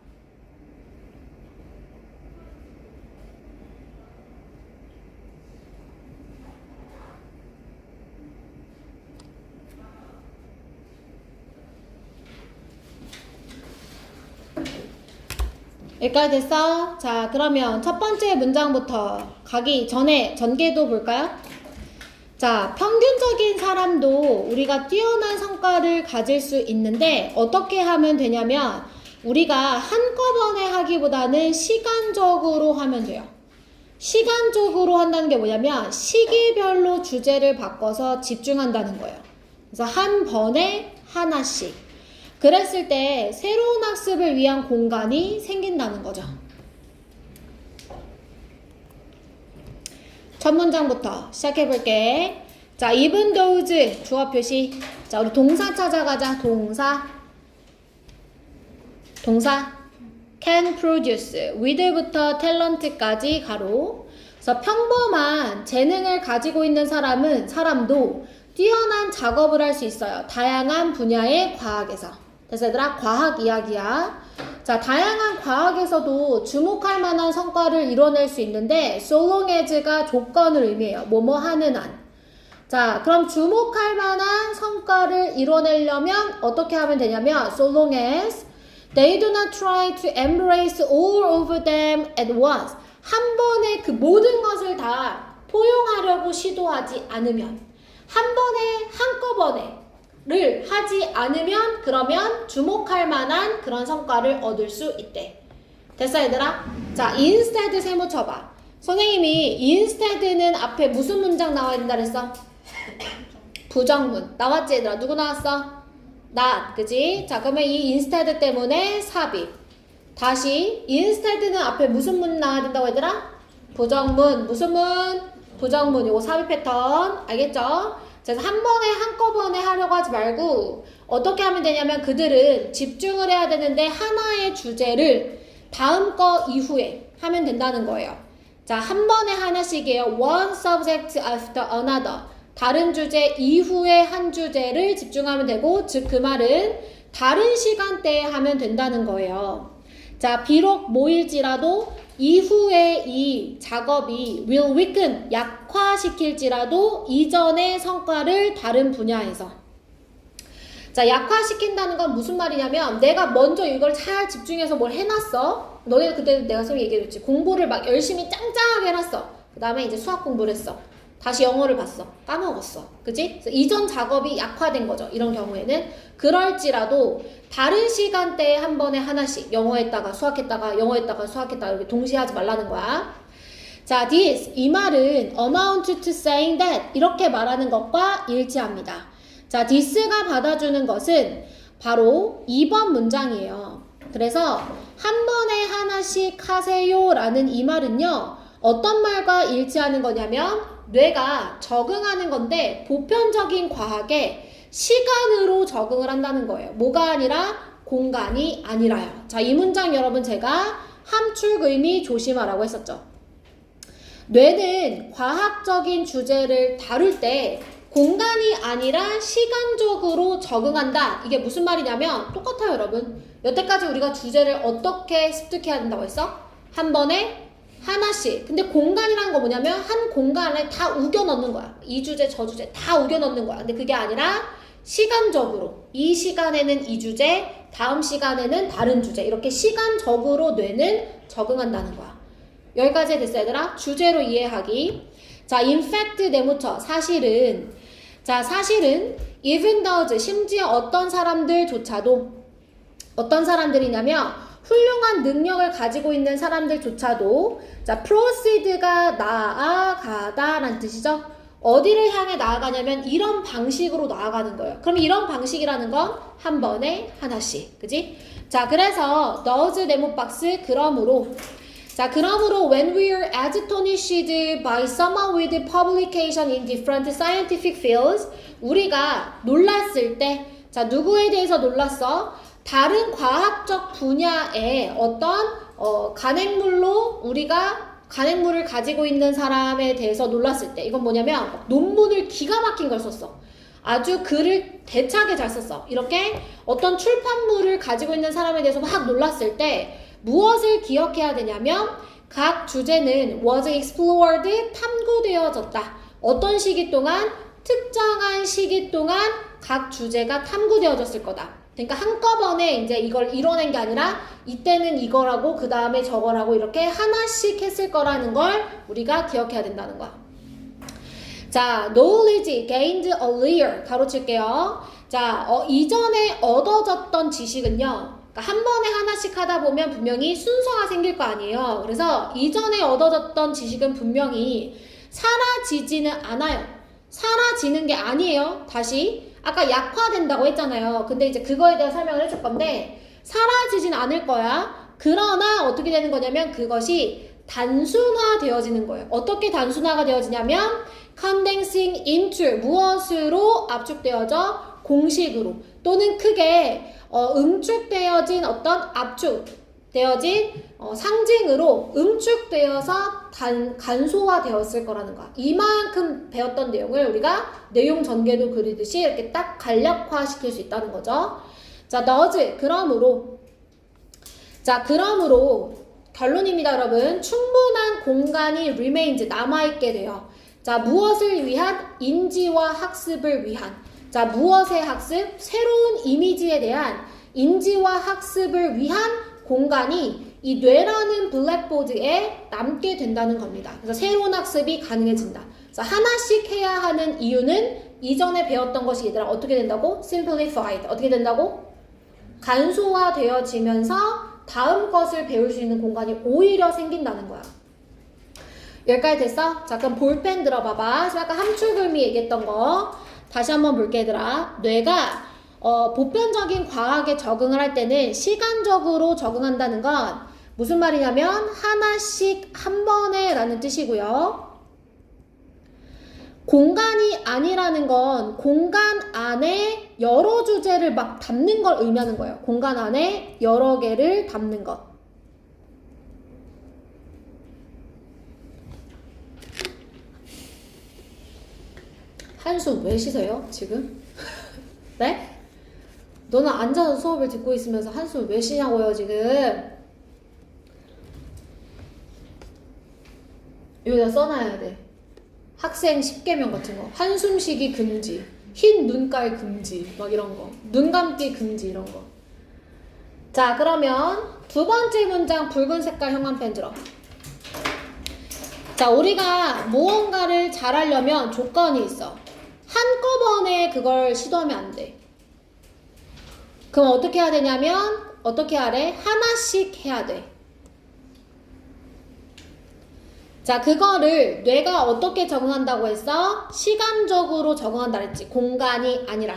[SPEAKER 1] 여기까지 됐어? 자, 그러면 첫 번째 문장부터 가기 전에 전개도 볼까요? 자, 평균적인 사람도 우리가 뛰어난 성과를 가질 수 있는데 어떻게 하면 되냐면 우리가 한꺼번에 하기보다는 시간적으로 하면 돼요. 시간적으로 한다는 게 뭐냐면 시기별로 주제를 바꿔서 집중한다는 거예요. 그래서 한 번에 하나씩. 그랬을 때 새로운 학습을 위한 공간이 생긴다는 거죠. 첫 문장부터 시작해볼게. 자, even those 주어 표시. 자, 우리 동사 찾아가자. 동사 can produce with부터 talent까지 가로. 그래서 평범한 재능을 가지고 있는 사람도 뛰어난 작업을 할 수 있어요. 다양한 분야의 과학에서. 그래서 얘들아 과학 이야기야. 자, 다양한 과학에서도 주목할 만한 성과를 이뤄낼 수 있는데 so long as가 조건을 의미해요. 뭐뭐 하는 한. 자, 그럼 주목할 만한 성과를 이뤄내려면 어떻게 하면 되냐면 so long as they do not try to embrace all of them at once. 한 번에 그 모든 것을 다 포용하려고 시도하지 않으면 한 번에 한꺼번에 를 하지 않으면 그러면 주목할 만한 그런 성과를 얻을 수 있대. 됐어 얘들아? 자, instead 세모 쳐봐. 선생님이 instead는 앞에 무슨 문장 나와야 된다 그랬어? 부정문 나왔지 얘들아? 누구 나왔어? not, 그지? 자, 그러면 이 instead 때문에 삽입. 다시 instead는 앞에 무슨 문 나와야 된다고 얘들아? 부정문. 무슨 문? 부정문 요거 삽입 패턴 알겠죠? 그래서 한 번에 한꺼번에 하려고 하지 말고 어떻게 하면 되냐면 그들은 집중을 해야 되는데 하나의 주제를 다음 거 이후에 하면 된다는 거예요. 자, 한 번에 하나씩이에요. One subject after another. 다른 주제 이후에 한 주제를 집중하면 되고, 즉 그 말은 다른 시간대에 하면 된다는 거예요. 자, 비록 모일지라도 이후에 이 작업이 will weaken, 약화시킬지라도 이전의 성과를 다른 분야에서. 자, 약화시킨다는 건 무슨 말이냐면 내가 먼저 이걸 잘 집중해서 뭘 해놨어. 너네 그때 내가 서 얘기해줬지. 공부를 막 열심히 짱짱하게 해놨어. 그 다음에 이제 수학 공부를 했어. 다시 영어를 봤어. 까먹었어. 그치? 그래서 이전 작업이 약화된 거죠. 이런 경우에는. 그럴지라도 다른 시간대에 한 번에 하나씩 영어했다가 수학했다가 영어했다가 수학했다가 이렇게 동시에 하지 말라는 거야. 자, this 이 말은 amount to saying that 이렇게 말하는 것과 일치합니다. 자, this가 받아주는 것은 바로 2번 문장이에요. 그래서 한 번에 하나씩 하세요 라는 이 말은요. 어떤 말과 일치하는 거냐면 뇌가 적응하는 건데 보편적인 과학에 시간으로 적응을 한다는 거예요. 뭐가 아니라 공간이 아니라요. 자, 이 문장 여러분 제가 함축 의미 조심하라고 했었죠. 뇌는 과학적인 주제를 다룰 때 공간이 아니라 시간적으로 적응한다. 이게 무슨 말이냐면 똑같아요, 여러분. 여태까지 우리가 주제를 어떻게 습득해야 된다고 했어? 한 번에 하나씩. 근데 공간이라는 거 뭐냐면 한 공간에 다 우겨 넣는 거야. 이 주제 저 주제 다 우겨 넣는 거야. 근데 그게 아니라 시간적으로 이 시간에는 이 주제, 다음 시간에는 다른 주제, 이렇게 시간적으로 뇌는 적응한다는 거야. 여기까지 됐어 얘들아? 주제로 이해하기. 자, in fact 네모쳐 사실은. 자, 사실은 even though 심지어 어떤 사람들조차도 어떤 사람들이냐면 훌륭한 능력을 가지고 있는 사람들조차도 자, proceed가 나아가다 라는 뜻이죠. 어디를 향해 나아가냐면 이런 방식으로 나아가는 거예요. 그럼 이런 방식이라는 건 한 번에 하나씩. 그지? 자, 그래서 does 네모박스 그러므로 자, 그러므로 when we are astonished by someone with publication in different scientific fields 우리가 놀랐을 때 자, 누구에 대해서 놀랐어? 다른 과학적 분야의 어떤 간행물로 우리가 간행물을 가지고 있는 사람에 대해서 놀랐을 때 이건 뭐냐면 논문을 기가 막힌 걸 썼어. 아주 글을 대차게 잘 썼어. 이렇게 어떤 출판물을 가지고 있는 사람에 대해서 막 놀랐을 때 무엇을 기억해야 되냐면 각 주제는 was explored, 탐구되어졌다. 어떤 시기 동안? 특정한 시기 동안 각 주제가 탐구되어졌을 거다. 그러니까 한꺼번에 이제 이걸 이뤄낸 게 아니라 이때는 이거라고 그 다음에 저거라고 이렇게 하나씩 했을 거라는 걸 우리가 기억해야 된다는 거야. 자, knowledge gained earlier 가로칠게요. 자, 이전에 얻어졌던 지식은요. 그러니까 한 번에 하나씩 하다 보면 분명히 순서가 생길 거 아니에요. 그래서 이전에 얻어졌던 지식은 분명히 사라지지는 않아요. 사라지는 게 아니에요. 다시 아까 약화된다고 했잖아요. 근데 이제 그거에 대한 설명을 해줄 건데 사라지진 않을 거야. 그러나 어떻게 되는 거냐면 그것이 단순화되어지는 거예요. 어떻게 단순화가 되어지냐면 condensing into 무엇으로 압축되어져? 공식으로 또는 크게 응축되어진 어떤 압축되어진 상징으로 응축되어서 간소화되었을 거라는 거야. 이만큼 배웠던 내용을 우리가 내용 전개도 그리듯이 이렇게 딱 간략화시킬 수 있다는 거죠. 자, does 그러므로 자, 그러므로 결론입니다, 여러분. 충분한 공간이 remains 남아있게 돼요. 자, 무엇을 위한? 인지와 학습을 위한. 자, 무엇의 학습? 새로운 이미지에 대한 인지와 학습을 위한 공간이 이 뇌라는 블랙보드에 남게 된다는 겁니다. 그래서 새로운 학습이 가능해진다. 그래서 하나씩 해야 하는 이유는 이전에 배웠던 것이 얘들아 어떻게 된다고? simplified. 어떻게 된다고? 간소화되어지면서 다음 것을 배울 수 있는 공간이 오히려 생긴다는 거야. 여기까지 됐어? 자, 그럼 볼펜 들어봐봐. 아까 함축의미 얘기했던 거 다시 한번 볼게 얘들아. 뇌가 보편적인 과학에 적응을 할 때는 시간적으로 적응한다는 건 무슨 말이냐면 하나씩 한 번에 라는 뜻이고요. 공간이 아니라는 건 공간 안에 여러 주제를 막 담는 걸 의미하는 거예요. 공간 안에 여러 개를 담는 것. 한숨 왜 쉬세요, 지금? 네? 너는 앉아서 수업을 듣고 있으면서 한숨을 왜 쉬냐고요, 지금? 여기다 써놔야 돼. 학생 10개명 같은 거. 한숨 쉬기 금지. 흰 눈깔 금지. 막 이런 거. 눈 감기 금지 이런 거. 자, 그러면 두 번째 문장 붉은 색깔 형광펜 들어. 자, 우리가 무언가를 잘하려면 조건이 있어. 한꺼번에 그걸 시도하면 안 돼. 그럼 어떻게 해야 되냐면 어떻게 하래? 하나씩 해야 돼. 자, 그거를 뇌가 어떻게 적응한다고 했어? 시간적으로 적응한다 그랬지. 공간이 아니라.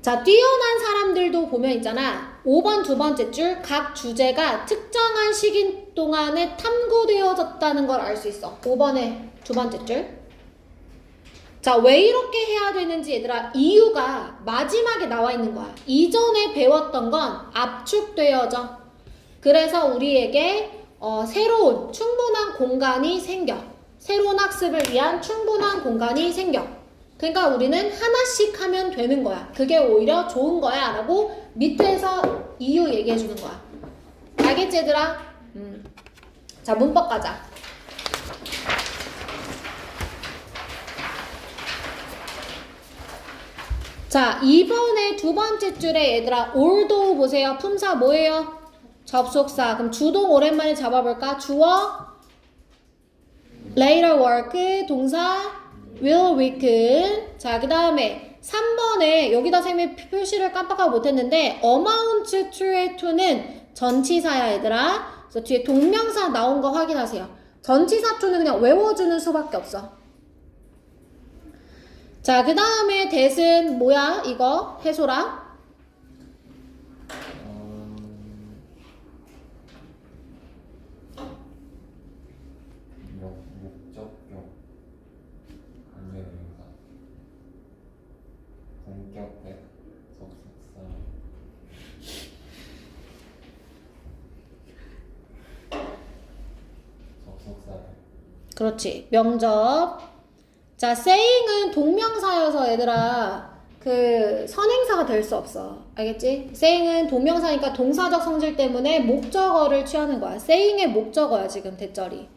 [SPEAKER 1] 자, 뛰어난 사람들도 보면 있잖아. 5번 두 번째 줄 각 주제가 특정한 시기 동안에 탐구되어졌다는 걸 알 수 있어. 5번의 두 번째 줄. 자, 왜 이렇게 해야 되는지 얘들아 이유가 마지막에 나와 있는 거야. 이전에 배웠던 건 압축되어져. 그래서 우리에게 새로운 충분한 공간이 생겨. 새로운 학습을 위한 충분한 공간이 생겨. 그러니까 우리는 하나씩 하면 되는 거야. 그게 오히려 좋은 거야 라고 밑에서 이유 얘기해 주는 거야. 알겠지 얘들아? 자, 문법 가자. 자, 이번에 두 번째 줄에 얘들아 올도 보세요. 품사 뭐예요? 접속사. 그럼 주동 오랜만에 잡아볼까? 주어 later work 동사 will weaken. 자, 그 다음에 3번에 여기다 쌤이 표시를 깜빡하고 못했는데 amount to의 to는 전치사야 얘들아. 그래서 뒤에 동명사 나온 거 확인하세요. 전치사 to는 그냥 외워주는 수밖에 없어. 자, 그 다음에 that은 뭐야? 이거 해소라.
[SPEAKER 2] 목적격 관계대명사 본격적 접속사
[SPEAKER 1] 그렇지. 명접. 자, saying은 동명사여서 얘들아 그 선행사가 될 수 없어. 알겠지? saying은 동명사니까 동사적 성질 때문에 목적어를 취하는 거야. saying의 목적어야 지금 대절이.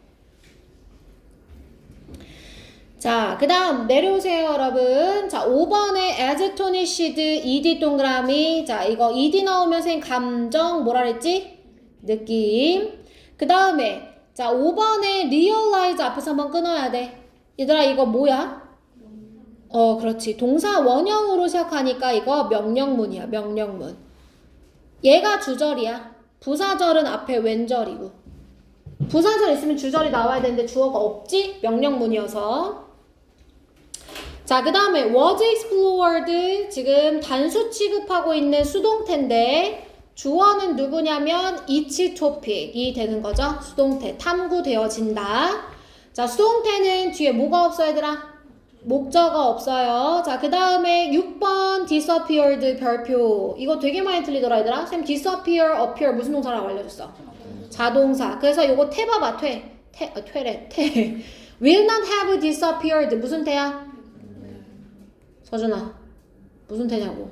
[SPEAKER 1] 자, 그 다음 내려오세요 여러분. 자, 5번에 astonished ed 동그라미. 자, 이거 ed 나오면 선생님 감정 뭐라 그랬지? 느낌. 그 다음에 자, 5번에 realize 앞에서 한번 끊어야 돼. 얘들아 이거 뭐야? 그렇지. 동사 원형으로 시작하니까 이거 명령문이야. 명령문. 얘가 주절이야. 부사절은 앞에 왼절이고. 부사절 있으면 주절이 나와야 되는데 주어가 없지? 명령문이어서. 자, 그 다음에 was explored 지금 단수 취급하고 있는 수동태인데 주어는 누구냐면 each topic이 되는 거죠. 수동태. 탐구되어진다. 자, 수동태는 뒤에 뭐가 없어 얘들아? 목적어 없어요. 자, 그 다음에 6번 disappeared 별표. 이거 되게 많이 틀리더라 얘들아. 쌤 disappear, appear 무슨 동사라고 알려줬어? 자동사. 그래서 이거 태 봐봐. 퇴래. will not have disappeared 무슨 태야? 서준아 무슨 태냐고?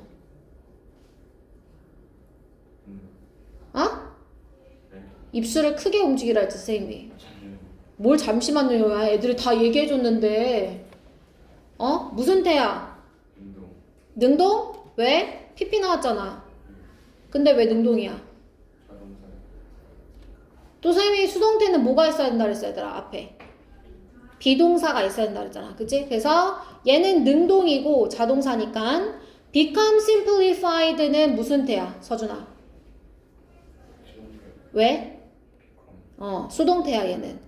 [SPEAKER 1] 입술을 크게 움직이라 했지 선생님이. 뭘 잠시만요. 애들이 다 얘기해줬는데 무슨 태야? 능동? 왜? PP 나왔잖아. 근데 왜 능동이야? 또 선생님이 수동태는 뭐가 있어야 된다 그랬어 얘들아 앞에 비동사가 있어야 된다 그랬잖아. 그치? 그래서 얘는 능동이고 자동사니까 become simplified는 무슨 태야? 서준아 왜? 수동태야 얘는.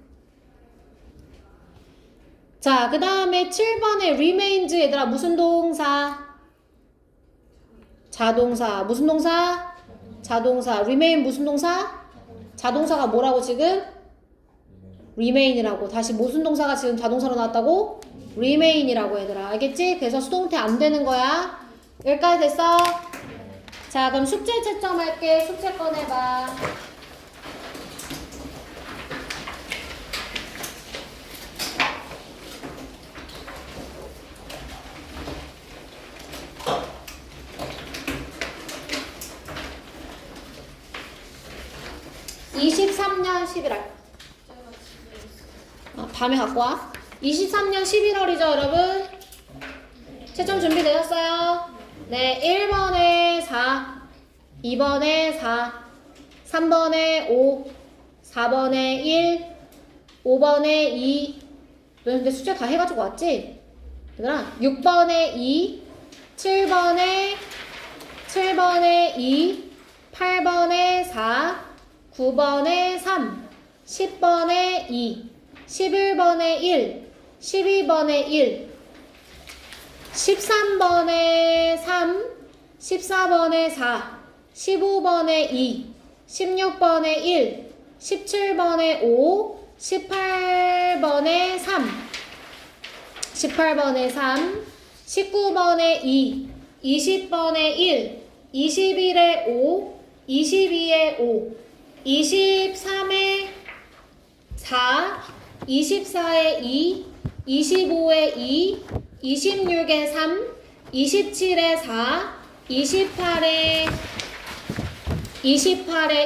[SPEAKER 1] 자, 그 다음에 7번에 remains 얘들아 무슨 동사? 자동사. 무슨 동사? 자동사. remain 무슨 동사? 자동사가 뭐라고 지금? remain이라고. 다시 무슨 동사가 지금 자동사로 나왔다고? remain이라고 얘들아. 알겠지? 그래서 수동태 안 되는 거야. 여기까지 됐어? 자, 그럼 숙제 채점할게. 숙제 꺼내봐. (23년 11월) 밤에 갖고 와. 23년 11월이죠 여러분? 채점 준비되셨어요? 네, 1번에 4, 2번에 4, 3번에 5, 4번에 1, 5번에 2. 너 근데 숙제 다 해가지고 왔지? 얘들아, 6번에 2, 7번에 2, 8번에 4, 9번에 3, 10번에 2, 11번에 1, 12번에 1, 13번에 3, 14번에 4, 15번에 2, 16번에 1, 17번에 5, 18번에 3, 18번에 3, 19번에 2, 20번에 1, 21에 5, 22에 5, 23에 4, 24에 2, 25에 2, 26에 3, 27에 4, 28에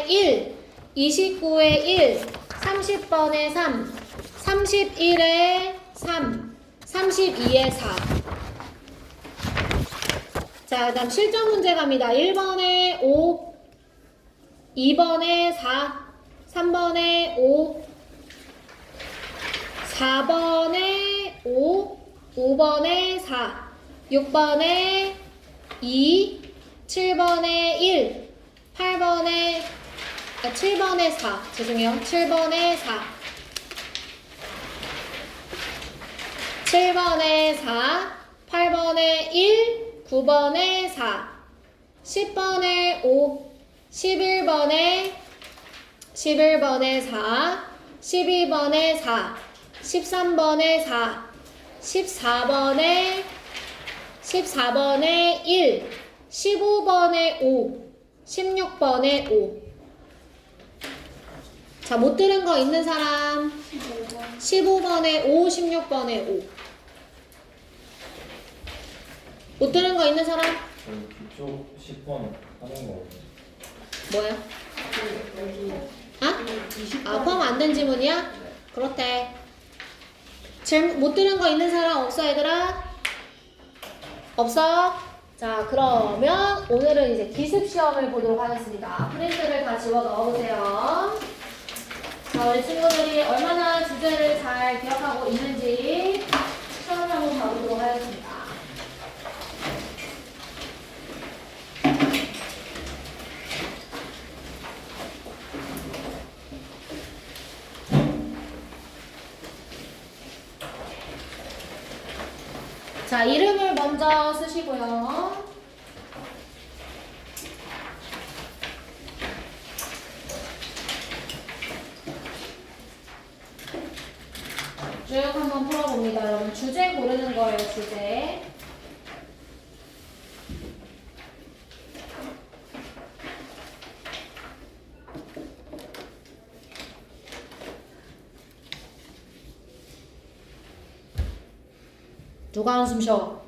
[SPEAKER 1] 1, 29에 1, 30번에 3, 31에 3, 32에 4. 자, 그 다음 실전 문제 갑니다. 1번에 5, 2번에 4, 3번에 5, 4번에 5, 5번에 4, 6번에 2, 7번에 1, 7번에 4, 죄송해요. 7번에 4, 7번에 4, 8번에 1, 9번에 4, 10번에 5, 11번에 4, 12번에 4, 13번에 4, 14번에 1, 15번에 5, 16번에 5. 자, 못 들은 거 있는 사람? 15번에 5, 16번에 5. 못 들은 거 있는 사람?
[SPEAKER 2] 뒤쪽 10번 하는 거.
[SPEAKER 1] 뭐야?
[SPEAKER 3] 여기
[SPEAKER 1] 아, 포함 안 된 지문이야? 그렇대. 못 들은 거 있는 사람 없어, 얘들아? 없어? 자, 그러면 오늘은 이제 기습 시험을 보도록 하겠습니다. 프린트를 다 집어 넣어보세요. 자, 우리 친구들이 얼마나 주제를 잘 기억하고 있는지 시험을 한번 봐보도록 하겠습니다. 자, 이름을 먼저 쓰시고요. 쭉 한번 풀어봅니다. 여러분, 주제 고르는 거예요, 주제. 누가 한숨 쉬어?